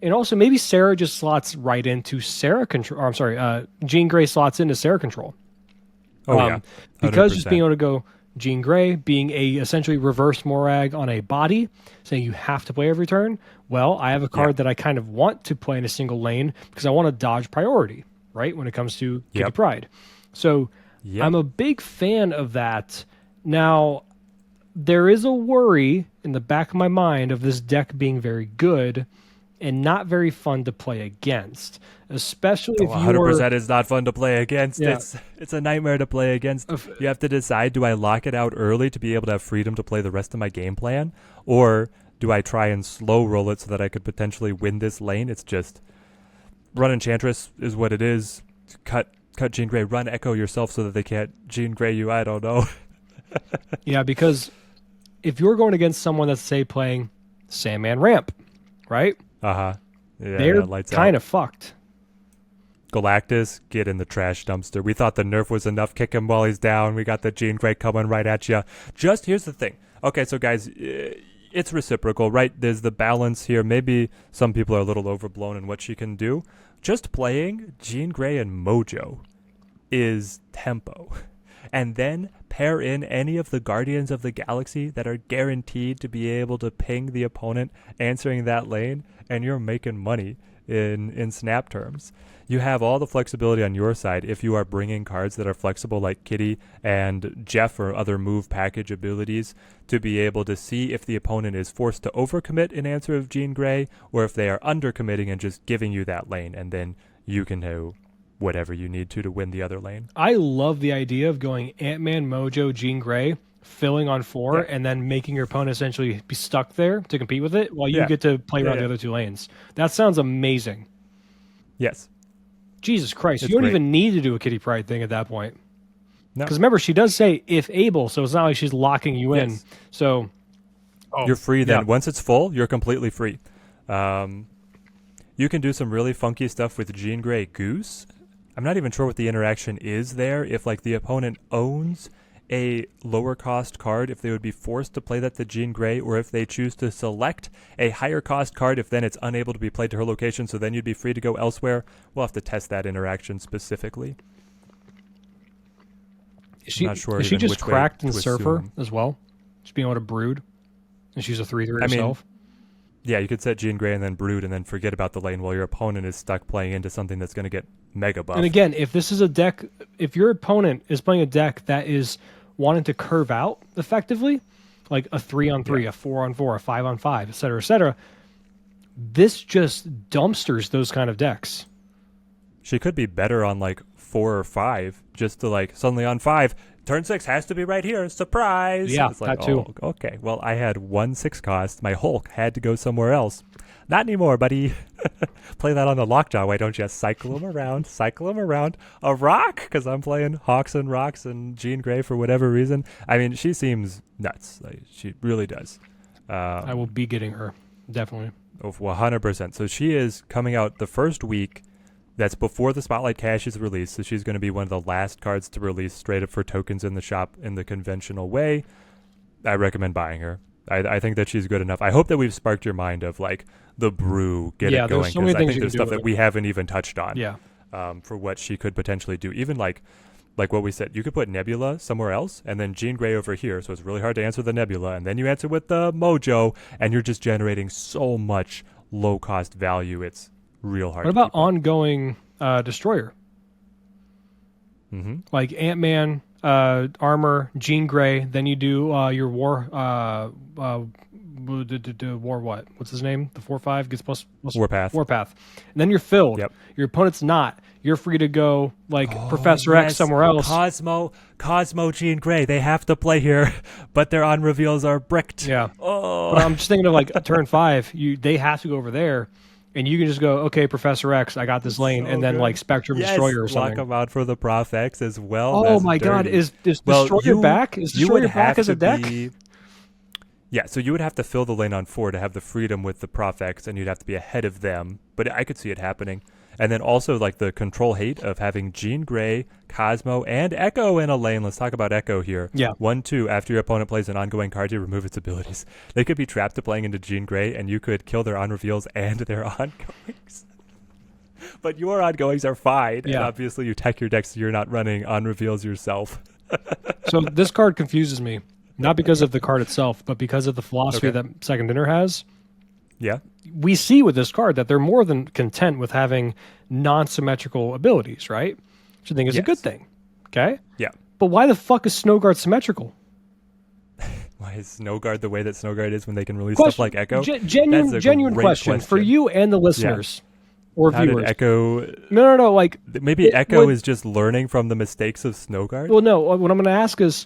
And also maybe Sarah just slots right into Sarah control. Or I'm sorry, Jean Grey slots into Sarah control. Oh, yeah. 100%. Because just being able to go Jean Grey, being a essentially reverse Morag on a body, saying you have to play every turn. Well, I have a card that I kind of want to play in a single lane because I want to dodge priority, right? When it comes to Kitty Pryde. So I'm a big fan of that. Now, there is a worry in the back of my mind of this deck being very good and not very fun to play against, especially if 100% is not fun to play against. Yeah. It's a nightmare to play against. You have to decide, do I lock it out early to be able to have freedom to play the rest of my game plan, or do I try and slow roll it so that I could potentially win this lane? It's just run Enchantress is what it is. Cut Jean Grey, run Echo yourself so that they can't Jean Grey you. I don't know. Yeah, because if you're going against someone that's, say, playing Sandman Ramp, right? Uh-huh. they're lights kind out. of fucked. Galactus, get in the trash dumpster. We thought the nerf was enough. Kick him while he's down. We got the Jean Grey coming right at you. Just here's the thing. Okay, so guys, it's reciprocal, right? There's the balance here. Maybe some people are a little overblown in what she can do. Just playing Jean Grey and Mojo is tempo. And then pair in any of the Guardians of the Galaxy that are guaranteed to be able to ping the opponent answering that lane, and you're making money in snap terms. You have all the flexibility on your side if you are bringing cards that are flexible like Kitty and Jeff or other move package abilities to be able to see if the opponent is forced to overcommit in answer of Jean Grey or if they are undercommitting and just giving you that lane, and then you can do whatever you need to win the other lane. I love the idea of going Ant-Man, Mojo, Jean Grey, filling on 4, Yeah. and then making your opponent essentially be stuck there to compete with it while you get to play around the other 2 lanes. That sounds amazing. Yes. Jesus Christ. It's You don't great. even need to do a Kitty Pryde thing at that point. No. Because remember, she does say if able, so it's not like she's locking you in. Yes. So You're free then. yeah. Once it's full, you're completely free. You can do some really funky stuff with Jean Grey Goose. I'm not even sure what the interaction is there. If like the opponent owns a lower cost card, if they would be forced to play that to Jean Grey, or if they choose to select a higher cost card, if then it's unable to be played to her location, so then you'd be free to go elsewhere. We'll have to test that interaction specifically. Is not sure she even just which way cracked in to Surfer assume. as well? Just being able to brood? And she's a 3/3 I mean, herself? Yeah, you could set Jean Grey and then brood and then forget about the lane while your opponent is stuck playing into something that's going to get mega buff. And again, if this is a deck, if your opponent is playing a deck that is wanting to curve out effectively, like a 3-on-3, a 4-on-4, a 5-on-5, et cetera, this just dumpsters those kind of decks. She could be better on like 4 or 5, just to like suddenly on 5, turn 6 has to be right here, surprise. Yeah, it's like, that too. Oh, okay, well I had 1 6 cost, my Hulk had to go somewhere else. Not anymore, buddy. Play that on the lockjaw. Why don't you cycle him around? A rock? Because I'm playing Hawks and Rocks and Jean Grey for whatever reason. I mean, she seems nuts. Like, she really does. I will be getting her, definitely. Oh, 100%. So she is coming out the first week. That's before the Spotlight Cash is released. So she's going to be one of the last cards to release straight up for tokens in the shop in the conventional way. I recommend buying her. I think that she's good enough. I hope that we've sparked your mind of like the brew, get it going. There's so many I things think you there's can do stuff with that it. we haven't even touched on. Yeah. For what she could potentially do. Even like what we said, you could put Nebula somewhere else and then Jean Grey over here. So it's really hard to answer the Nebula. And then you answer with the Mojo and you're just generating so much low cost value. It's real hard. What about ongoing Destroyer? Mm-hmm. Like Ant-Man, Armor, Jean Grey, then you do your War... War what? What's his name? The 4/5 gets plus Warpath. Warpath. And then you're filled. Yep. Your opponent's not. You're free to go like Professor X somewhere else. Cosmo, Jean Grey. They have to play here, but their on reveals are bricked. Yeah. Oh. But I'm just thinking of like turn 5. They have to go over there, and you can just go, okay, Professor X, I got this lane, So and then good. like Spectrum Destroyer or Lock something. them out for the Prof X as well. Oh That's my God! dirty. Is Well, Destroyer back? Is you would Destroyer back have as a to deck? Yeah, so you would have to fill the lane on 4 to have the freedom with the Prof X, and you'd have to be ahead of them. But I could see it happening. And then also like the control hate of having Jean Grey, Cosmo, and Echo in a lane. Let's talk about Echo here. Yeah. 1/2 after your opponent plays an ongoing card, you remove its abilities. They could be trapped to playing into Jean Grey, and you could kill their on reveals and their ongoings. But your ongoings are fine. And Yeah. obviously you tech your deck so you're not running on reveals yourself. So this card confuses me, not because of the card itself, but because of the philosophy Okay. that Second Dinner has. Yeah. We see with this card that they're more than content with having non-symmetrical abilities, right? Which I think is a good Yes. thing. Okay? Yeah. But why the fuck is Snowguard symmetrical? Why is Snowguard the way that Snowguard is when they can release stuff like Echo? That's a Genuine great question for you and the listeners or How viewers. did Echo... No. Like, Maybe It Echo would- is just learning from the mistakes of Snowguard? well, no. What I'm going to ask is,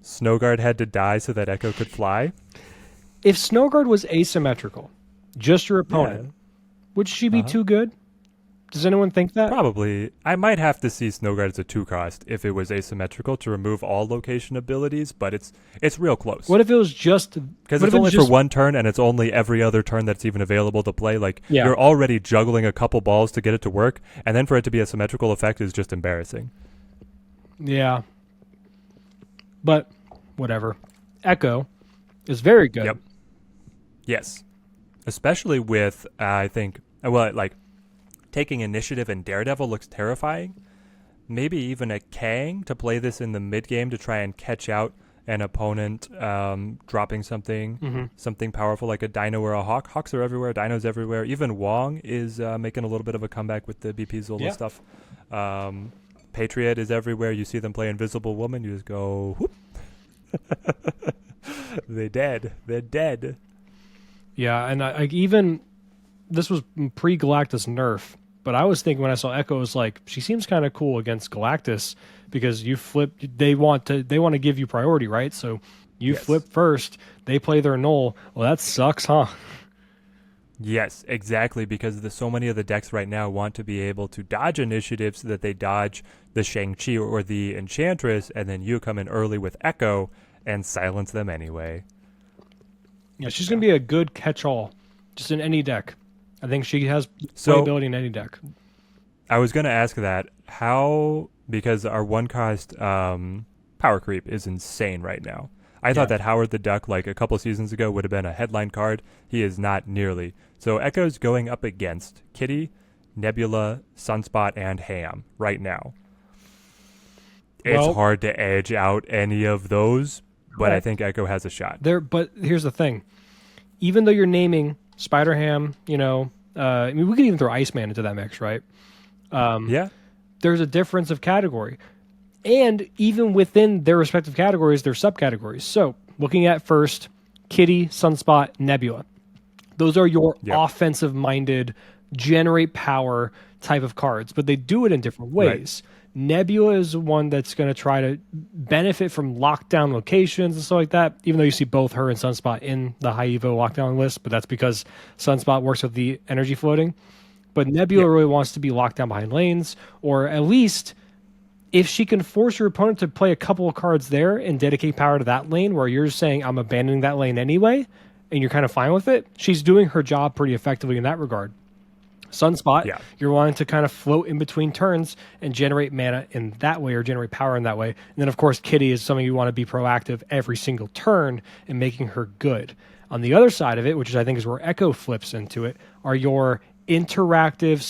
Snowguard had to die so that Echo could fly? if Snowguard was asymmetrical, just your opponent, would she be too good? Does anyone think that? Probably. I might have to see Snowguard as a 2-cost if it was asymmetrical to remove all location abilities, but it's real close. What if it was just Because what it's if only just, for one turn, and it's only every other turn that's even available to play. Like, Yeah. you're already juggling a couple balls to get it to work, and then for it to be a symmetrical effect is just embarrassing. Yeah. But whatever. Echo is very good. Yep. Yes. Especially with, I think, like, taking initiative in Daredevil looks terrifying. Maybe even a Kang to play this in the mid game to try and catch out an opponent dropping something powerful like a Dino or a Hawk. Hawks are everywhere, Dinos everywhere. Even Wong is making a little bit of a comeback with the BP Zola stuff. Patriot is everywhere. You see them play Invisible Woman, you just go, whoop. They're dead. Yeah, and I even this was pre-Galactus nerf, but I was thinking when I saw Echo, I was like, she seems kind of cool against Galactus because you flip. They want to give you priority, right? So you flip first, they play their null. Well, that sucks, huh? Yes, exactly, because so many of the decks right now want to be able to dodge initiative so that they dodge the Shang-Chi or the Enchantress, and then you come in early with Echo and silence them anyway. Yeah, she's going to be a good catch-all just in any deck. I think she has playability in any deck. I was going to ask that, because our one-cost power creep is insane right now. I thought that Howard the Duck, like a couple seasons ago, would have been a headline card. He is not nearly. So Echo's going up against Kitty, Nebula, Sunspot, and Ham right now. It's hard to edge out any of those, but I think Echo has a shot. But here's the thing. Even though you're naming Spider-Ham, I mean, we could even throw Iceman into that mix, right? There's a difference of category. And even within their respective categories, there's subcategories. So looking at first, Kitty, Sunspot, Nebula. Those are your offensive-minded, generate power type of cards, but they do it in different ways. Right. Nebula is one that's going to try to benefit from lockdown locations and stuff like that, even though you see both her and Sunspot in the high Evo lockdown list, but that's because Sunspot works with the energy floating. But Nebula really wants to be locked down behind lanes, or at least if she can force your opponent to play a couple of cards there and dedicate power to that lane where you're saying, I'm abandoning that lane anyway, and you're kind of fine with it, she's doing her job pretty effectively in that regard. Sunspot, you're wanting to kind of float in between turns and generate mana in that way or generate power in that way. And then, of course, Kitty is something you want to be proactive every single turn and making her good. On the other side of it, which I think is where Echo flips into it, are your interactive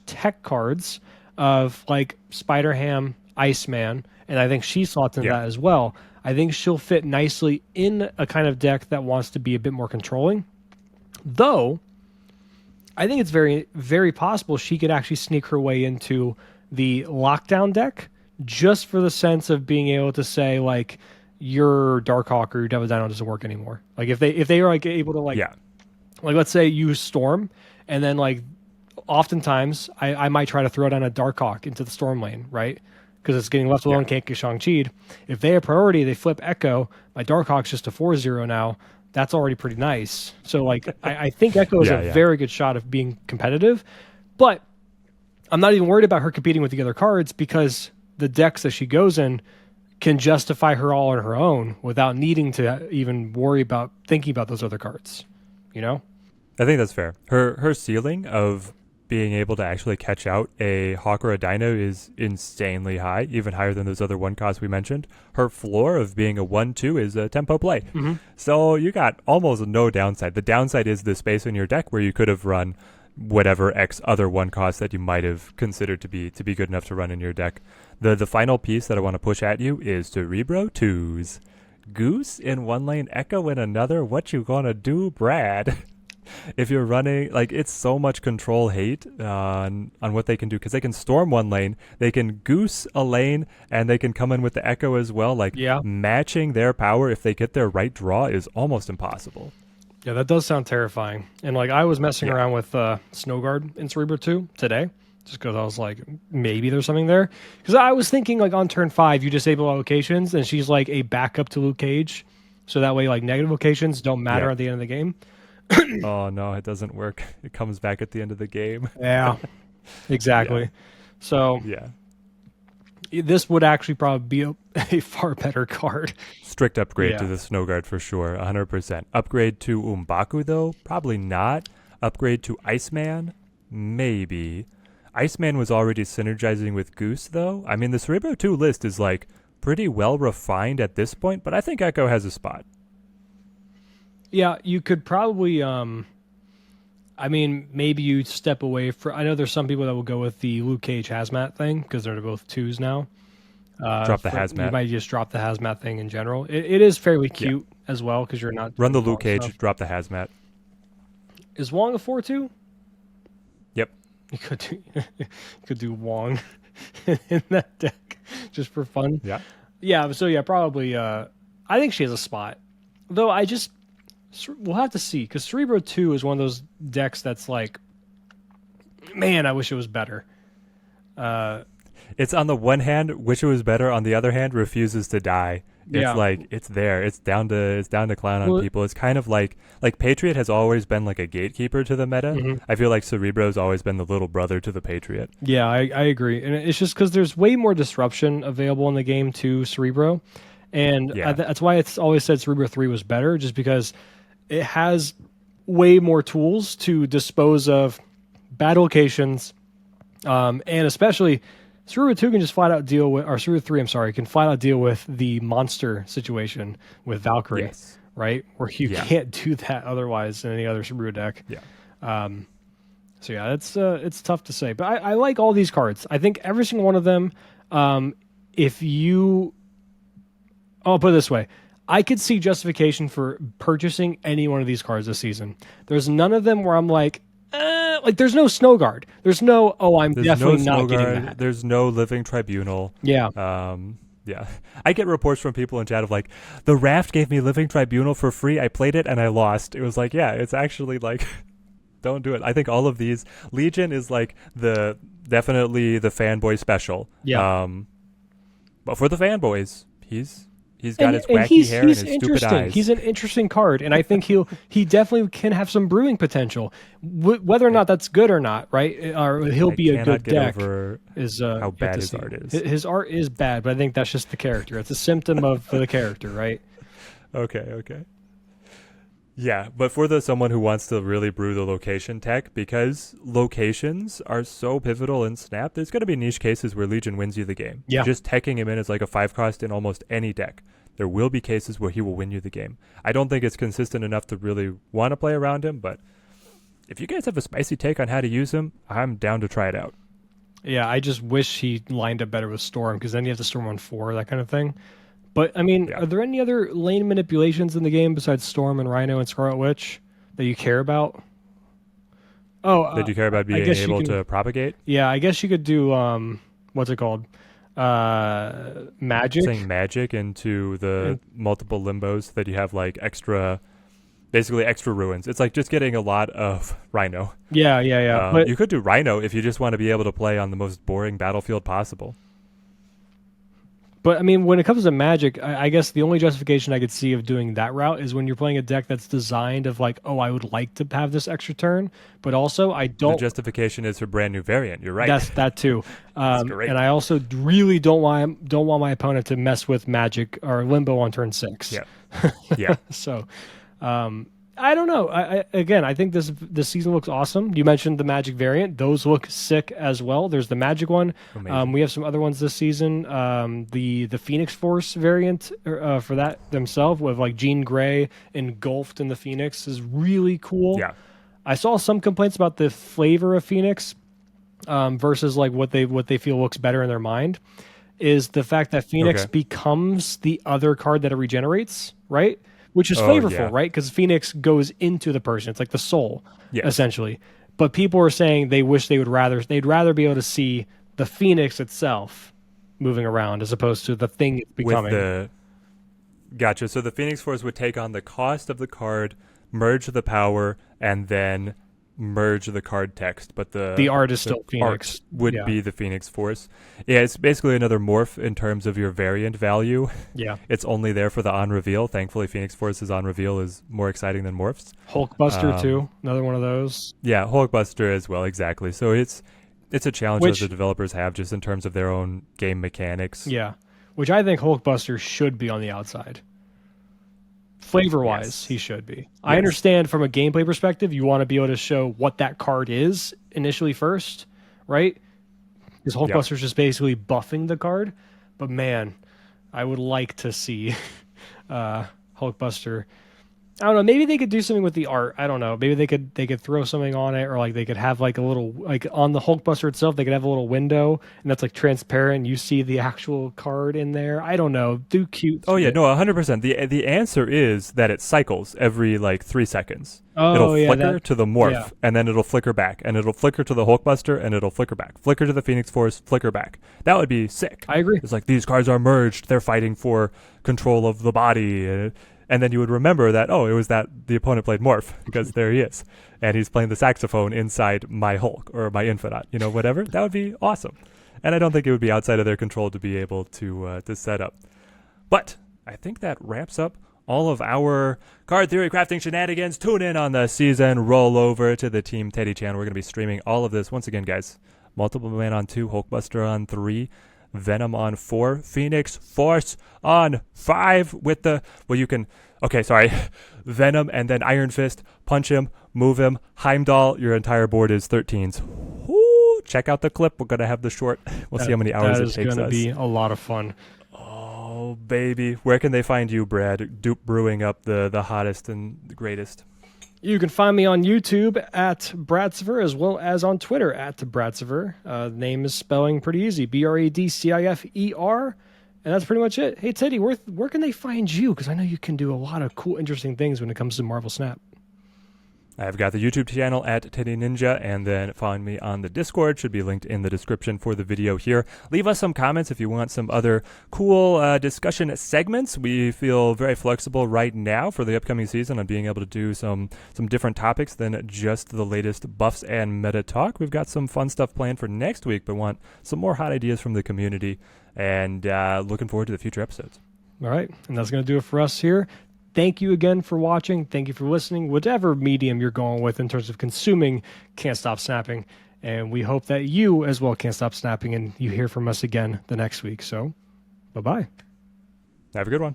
/ tech cards of like Spider-Ham, Iceman, and I think she slots into that as well. I think she'll fit nicely in a kind of deck that wants to be a bit more controlling. Though, I think it's very, very possible she could actually sneak her way into the lockdown deck just for the sense of being able to say, like, your Darkhawk or your Devil Dino doesn't work anymore. Like, if they are like able to like let's say use Storm, and then like oftentimes I might try to throw down a Darkhawk into the Storm lane, right? Because it's getting left alone, can't get Shang-Chi'd. If they have priority, they flip Echo. My Darkhawk's just a 4/0 now. That's already pretty nice. So, like, I think Echo is a very good shot of being competitive. But I'm not even worried about her competing with the other cards because the decks that she goes in can justify her all on her own without needing to even worry about thinking about those other cards. You know? I think that's fair. Her ceiling of being able to actually catch out a Hawk or a Dino is insanely high, even higher than those other one costs we mentioned. Her floor of being a 1/2 is a tempo play. So you got almost no downside. The downside is the space in your deck where you could have run whatever X other one cost that you might have considered to be good enough to run in your deck. The final piece that I want to push at you is Cerebro 2s. Goose in one lane, Echo in another. What you gonna do, Brad? If you're running, like, it's so much control hate on what they can do, because they can storm one lane, they can goose a lane, and they can come in with the Echo as well. Like, matching their power if they get their right draw is almost impossible. Yeah, that does sound terrifying. And like, I was messing around with Snowguard in Cerebro 2 today, just because I was like, maybe there's something there. Because I was thinking, like, on turn 5, you disable allocations, and she's like a backup to Luke Cage, so that way, like, negative locations don't matter at the end of the game. Oh no, it doesn't work. It comes back at the end of the game. Yeah. Exactly. Yeah. So Yeah. this would actually probably be a far better card. Strict upgrade to Yeah. the Snow Guard for sure, 100%. Upgrade to Umbaku, though? Probably not. Upgrade to Iceman? Maybe. Iceman was already synergizing with Goose, though. I mean, the Cerebro 2 list is like pretty well refined at this point, but I think Echo has a spot. Yeah, you could probably I mean, maybe you step away for. I know there's some people that will go with the Luke Cage hazmat thing because they're both twos now. Drop the You hazmat. might just drop the hazmat thing in general. It is fairly Yeah. cute as well because you're not Run the doing Luke Wong Cage, stuff. drop the hazmat. Is Wong a 4-2? Yep. You could do Wong in that deck just for fun. Yeah. Yeah. So yeah, probably. I think she has a spot, though. We'll have to see because Cerebro 2 is one of those decks that's like, man, I wish it was better. It's on the one hand, wish it was better. On the other hand, refuses to die. It's Yeah. like it's there. It's down to clown on Well, people. It's kind of like Patriot has always been like a gatekeeper to the meta. Mhm. I feel like Cerebro's always been the little brother to the Patriot. Yeah, I agree, and it's just because there's way more disruption available in the game to Cerebro, and Yeah. that's why it's always said Cerebro 3 was better, just because it has way more tools to dispose of bad locations, and especially Cerebro 2 can just flat out deal with, or Cerebro 3, I'm sorry, can flat out deal with the monster situation with Valkyrie, Yes. right? Where you Yeah. can't do that otherwise in any other Cerebro deck. Yeah. So yeah, it's tough to say, but I like all these cards. I think every single one of them. If you, I'll put it this way, I could see justification for purchasing any one of these cards this season. There's none of them where I'm like there's no Snow Guard. There's no I'm There's definitely no not getting Guard. that. There's no Living Tribunal. Yeah, Yeah. I get reports from people in chat of like, the Raft gave me Living Tribunal for free. I played it and I lost. It was like, yeah, it's actually like, don't do it. I think all of these, Legion is like definitely the fanboy special. Yeah. But for the fanboys, he's got his wacky he's hair and his stupid interesting. eyes. He's an interesting card, and I think he definitely can have some brewing potential. Whether or not that's good or not, right? Or he'll I be a cannot good get deck. over Is how yet bad to his see. art is. His art is bad, but I think that's just the character. It's a symptom of the character, right? Okay. Yeah, but for someone who wants to really brew the location tech, because locations are so pivotal in Snap, there's going to be niche cases where Legion wins you the game. Yeah. Just teching him in as like a 5-cost in almost any deck. There will be cases where he will win you the game. I don't think it's consistent enough to really want to play around him, but if you guys have a spicy take on how to use him, I'm down to try it out. Yeah, I just wish he lined up better with Storm, because then you have to Storm on 4, that kind of thing. But, I mean, Yeah. Are there any other lane manipulations in the game besides Storm and Rhino and Scarlet Witch that you care about? Oh, Did you care about I being guess you able can- to propagate? Yeah, I guess you could do, what's it called? Magic? Saying magic into the multiple limbos that you have like basically extra ruins. It's like just getting a lot of Rhino. Yeah. But You could do Rhino if you just want to be able to play on the most boring battlefield possible. But I mean, when it comes to Magic, I guess the only justification I could see of doing that route is when you're playing a deck that's designed of like, oh, I would like to have this extra turn, but also I The don't. justification is for brand new variant. You're right. That's that too. great. And I also really don't want my opponent to mess with Magic or Limbo on turn 6. Yeah. Yeah. So, I don't know. I think this season looks awesome. You mentioned the Magic variant; those look sick as well. There's the Magic one. Amazing. We have some other ones this season. The Phoenix Force variant for that themselves with like Jean Grey engulfed in the Phoenix is really cool. Yeah. I saw some complaints about the flavor of Phoenix versus like what they feel looks better in their mind. Is the fact that Phoenix Okay. becomes the other card that it regenerates, right? Which is Oh, flavorful, yeah. right? Because Phoenix goes into the person. It's like the soul, Yes. essentially. But people are saying they wish they'd rather be able to see the Phoenix itself moving around as opposed to the thing it's becoming. Gotcha. So the Phoenix Force would take on the cost of the card, merge the power, and then merge the card text. But the art is still Phoenix. art would Yeah. be the Phoenix Force. Yeah, it's basically another morph in terms of your variant value. Yeah. It's only there for the on reveal. Thankfully, Phoenix Force's on reveal is more exciting than Morph's. Hulkbuster too, another one of those. Yeah, Hulkbuster as well, exactly. So it's It's a challenge Which- that the developers have just in terms of their own game mechanics. Yeah, which I think Hulkbuster should be on the outside. Flavor-wise, Yes. he should be. I understand from a gameplay perspective, you want to be able to show what that card is initially first, right? Because Hulkbuster's just basically buffing the card. But man, I would like to see Hulkbuster. I don't know. Maybe they could do something with the art. I don't know. Maybe they could throw something on it, or like they could have like a little, like on the Hulkbuster itself, they could have a little window, and that's like transparent. You see the actual card in there. I don't know. Do cute. Oh yeah, shit. no, 100%. The answer is that it cycles every like 3 seconds. Oh, It'll yeah, flicker that- to the Morph, yeah. and then it'll flicker back, and it'll flicker to the Hulkbuster, and it'll flicker back. Flicker to the Phoenix Force, flicker back. That would be sick. I agree. It's like these cards are merged. They're fighting for control of the body. And then you would remember that, oh, it was that the opponent played Morph, because there he is. And he's playing the saxophone inside my Hulk or my Infinite, whatever. That would be awesome. And I don't think it would be outside of their control to be able to set up. But I think that wraps up all of our card theory crafting shenanigans. Tune in on the season. Roll over to the Team Teddy channel. We're going to be streaming all of this. Once again, guys, Multiple Man on 2, Hulkbuster on 3, Venom on 4, Phoenix Force on 5 with the, Venom and then Iron Fist, punch him, move him, Heimdall, your entire board is 13s. Woo, check out the clip. We're going to have the short. We'll see how many hours it takes us. That is going to be a lot of fun. Oh, baby. Where can they find you, Brad? Dupe brewing up the hottest and the greatest. You can find me on YouTube at Bradcifer, as well as on Twitter at Bradcifer. The name is spelling pretty easy, BRADCIFER, and that's pretty much it. Hey, Teddy, where can they find you? Because I know you can do a lot of cool, interesting things when it comes to Marvel Snap. I've got the YouTube channel at Teddy Ninja, and then find me on the Discord. Should be linked in the description for the video here. Leave us some comments if you want some other cool discussion segments. We feel very flexible right now for the upcoming season on being able to do some different topics than just the latest buffs and meta talk. We've got some fun stuff planned for next week, but want some more hot ideas from the community, and looking forward to the future episodes. All right, and that's going to do it for us here. Thank you again for watching. Thank you for listening, whatever medium you're going with in terms of consuming Can't Stop Snapping. And we hope that you as well can't stop snapping and you hear from us again the next week. So, bye-bye. Have a good one.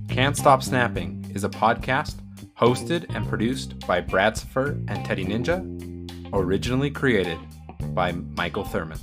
Can't Stop Snapping is a podcast hosted and produced by Bradcifer and Teddy Ninja, originally created by Michael Thurman.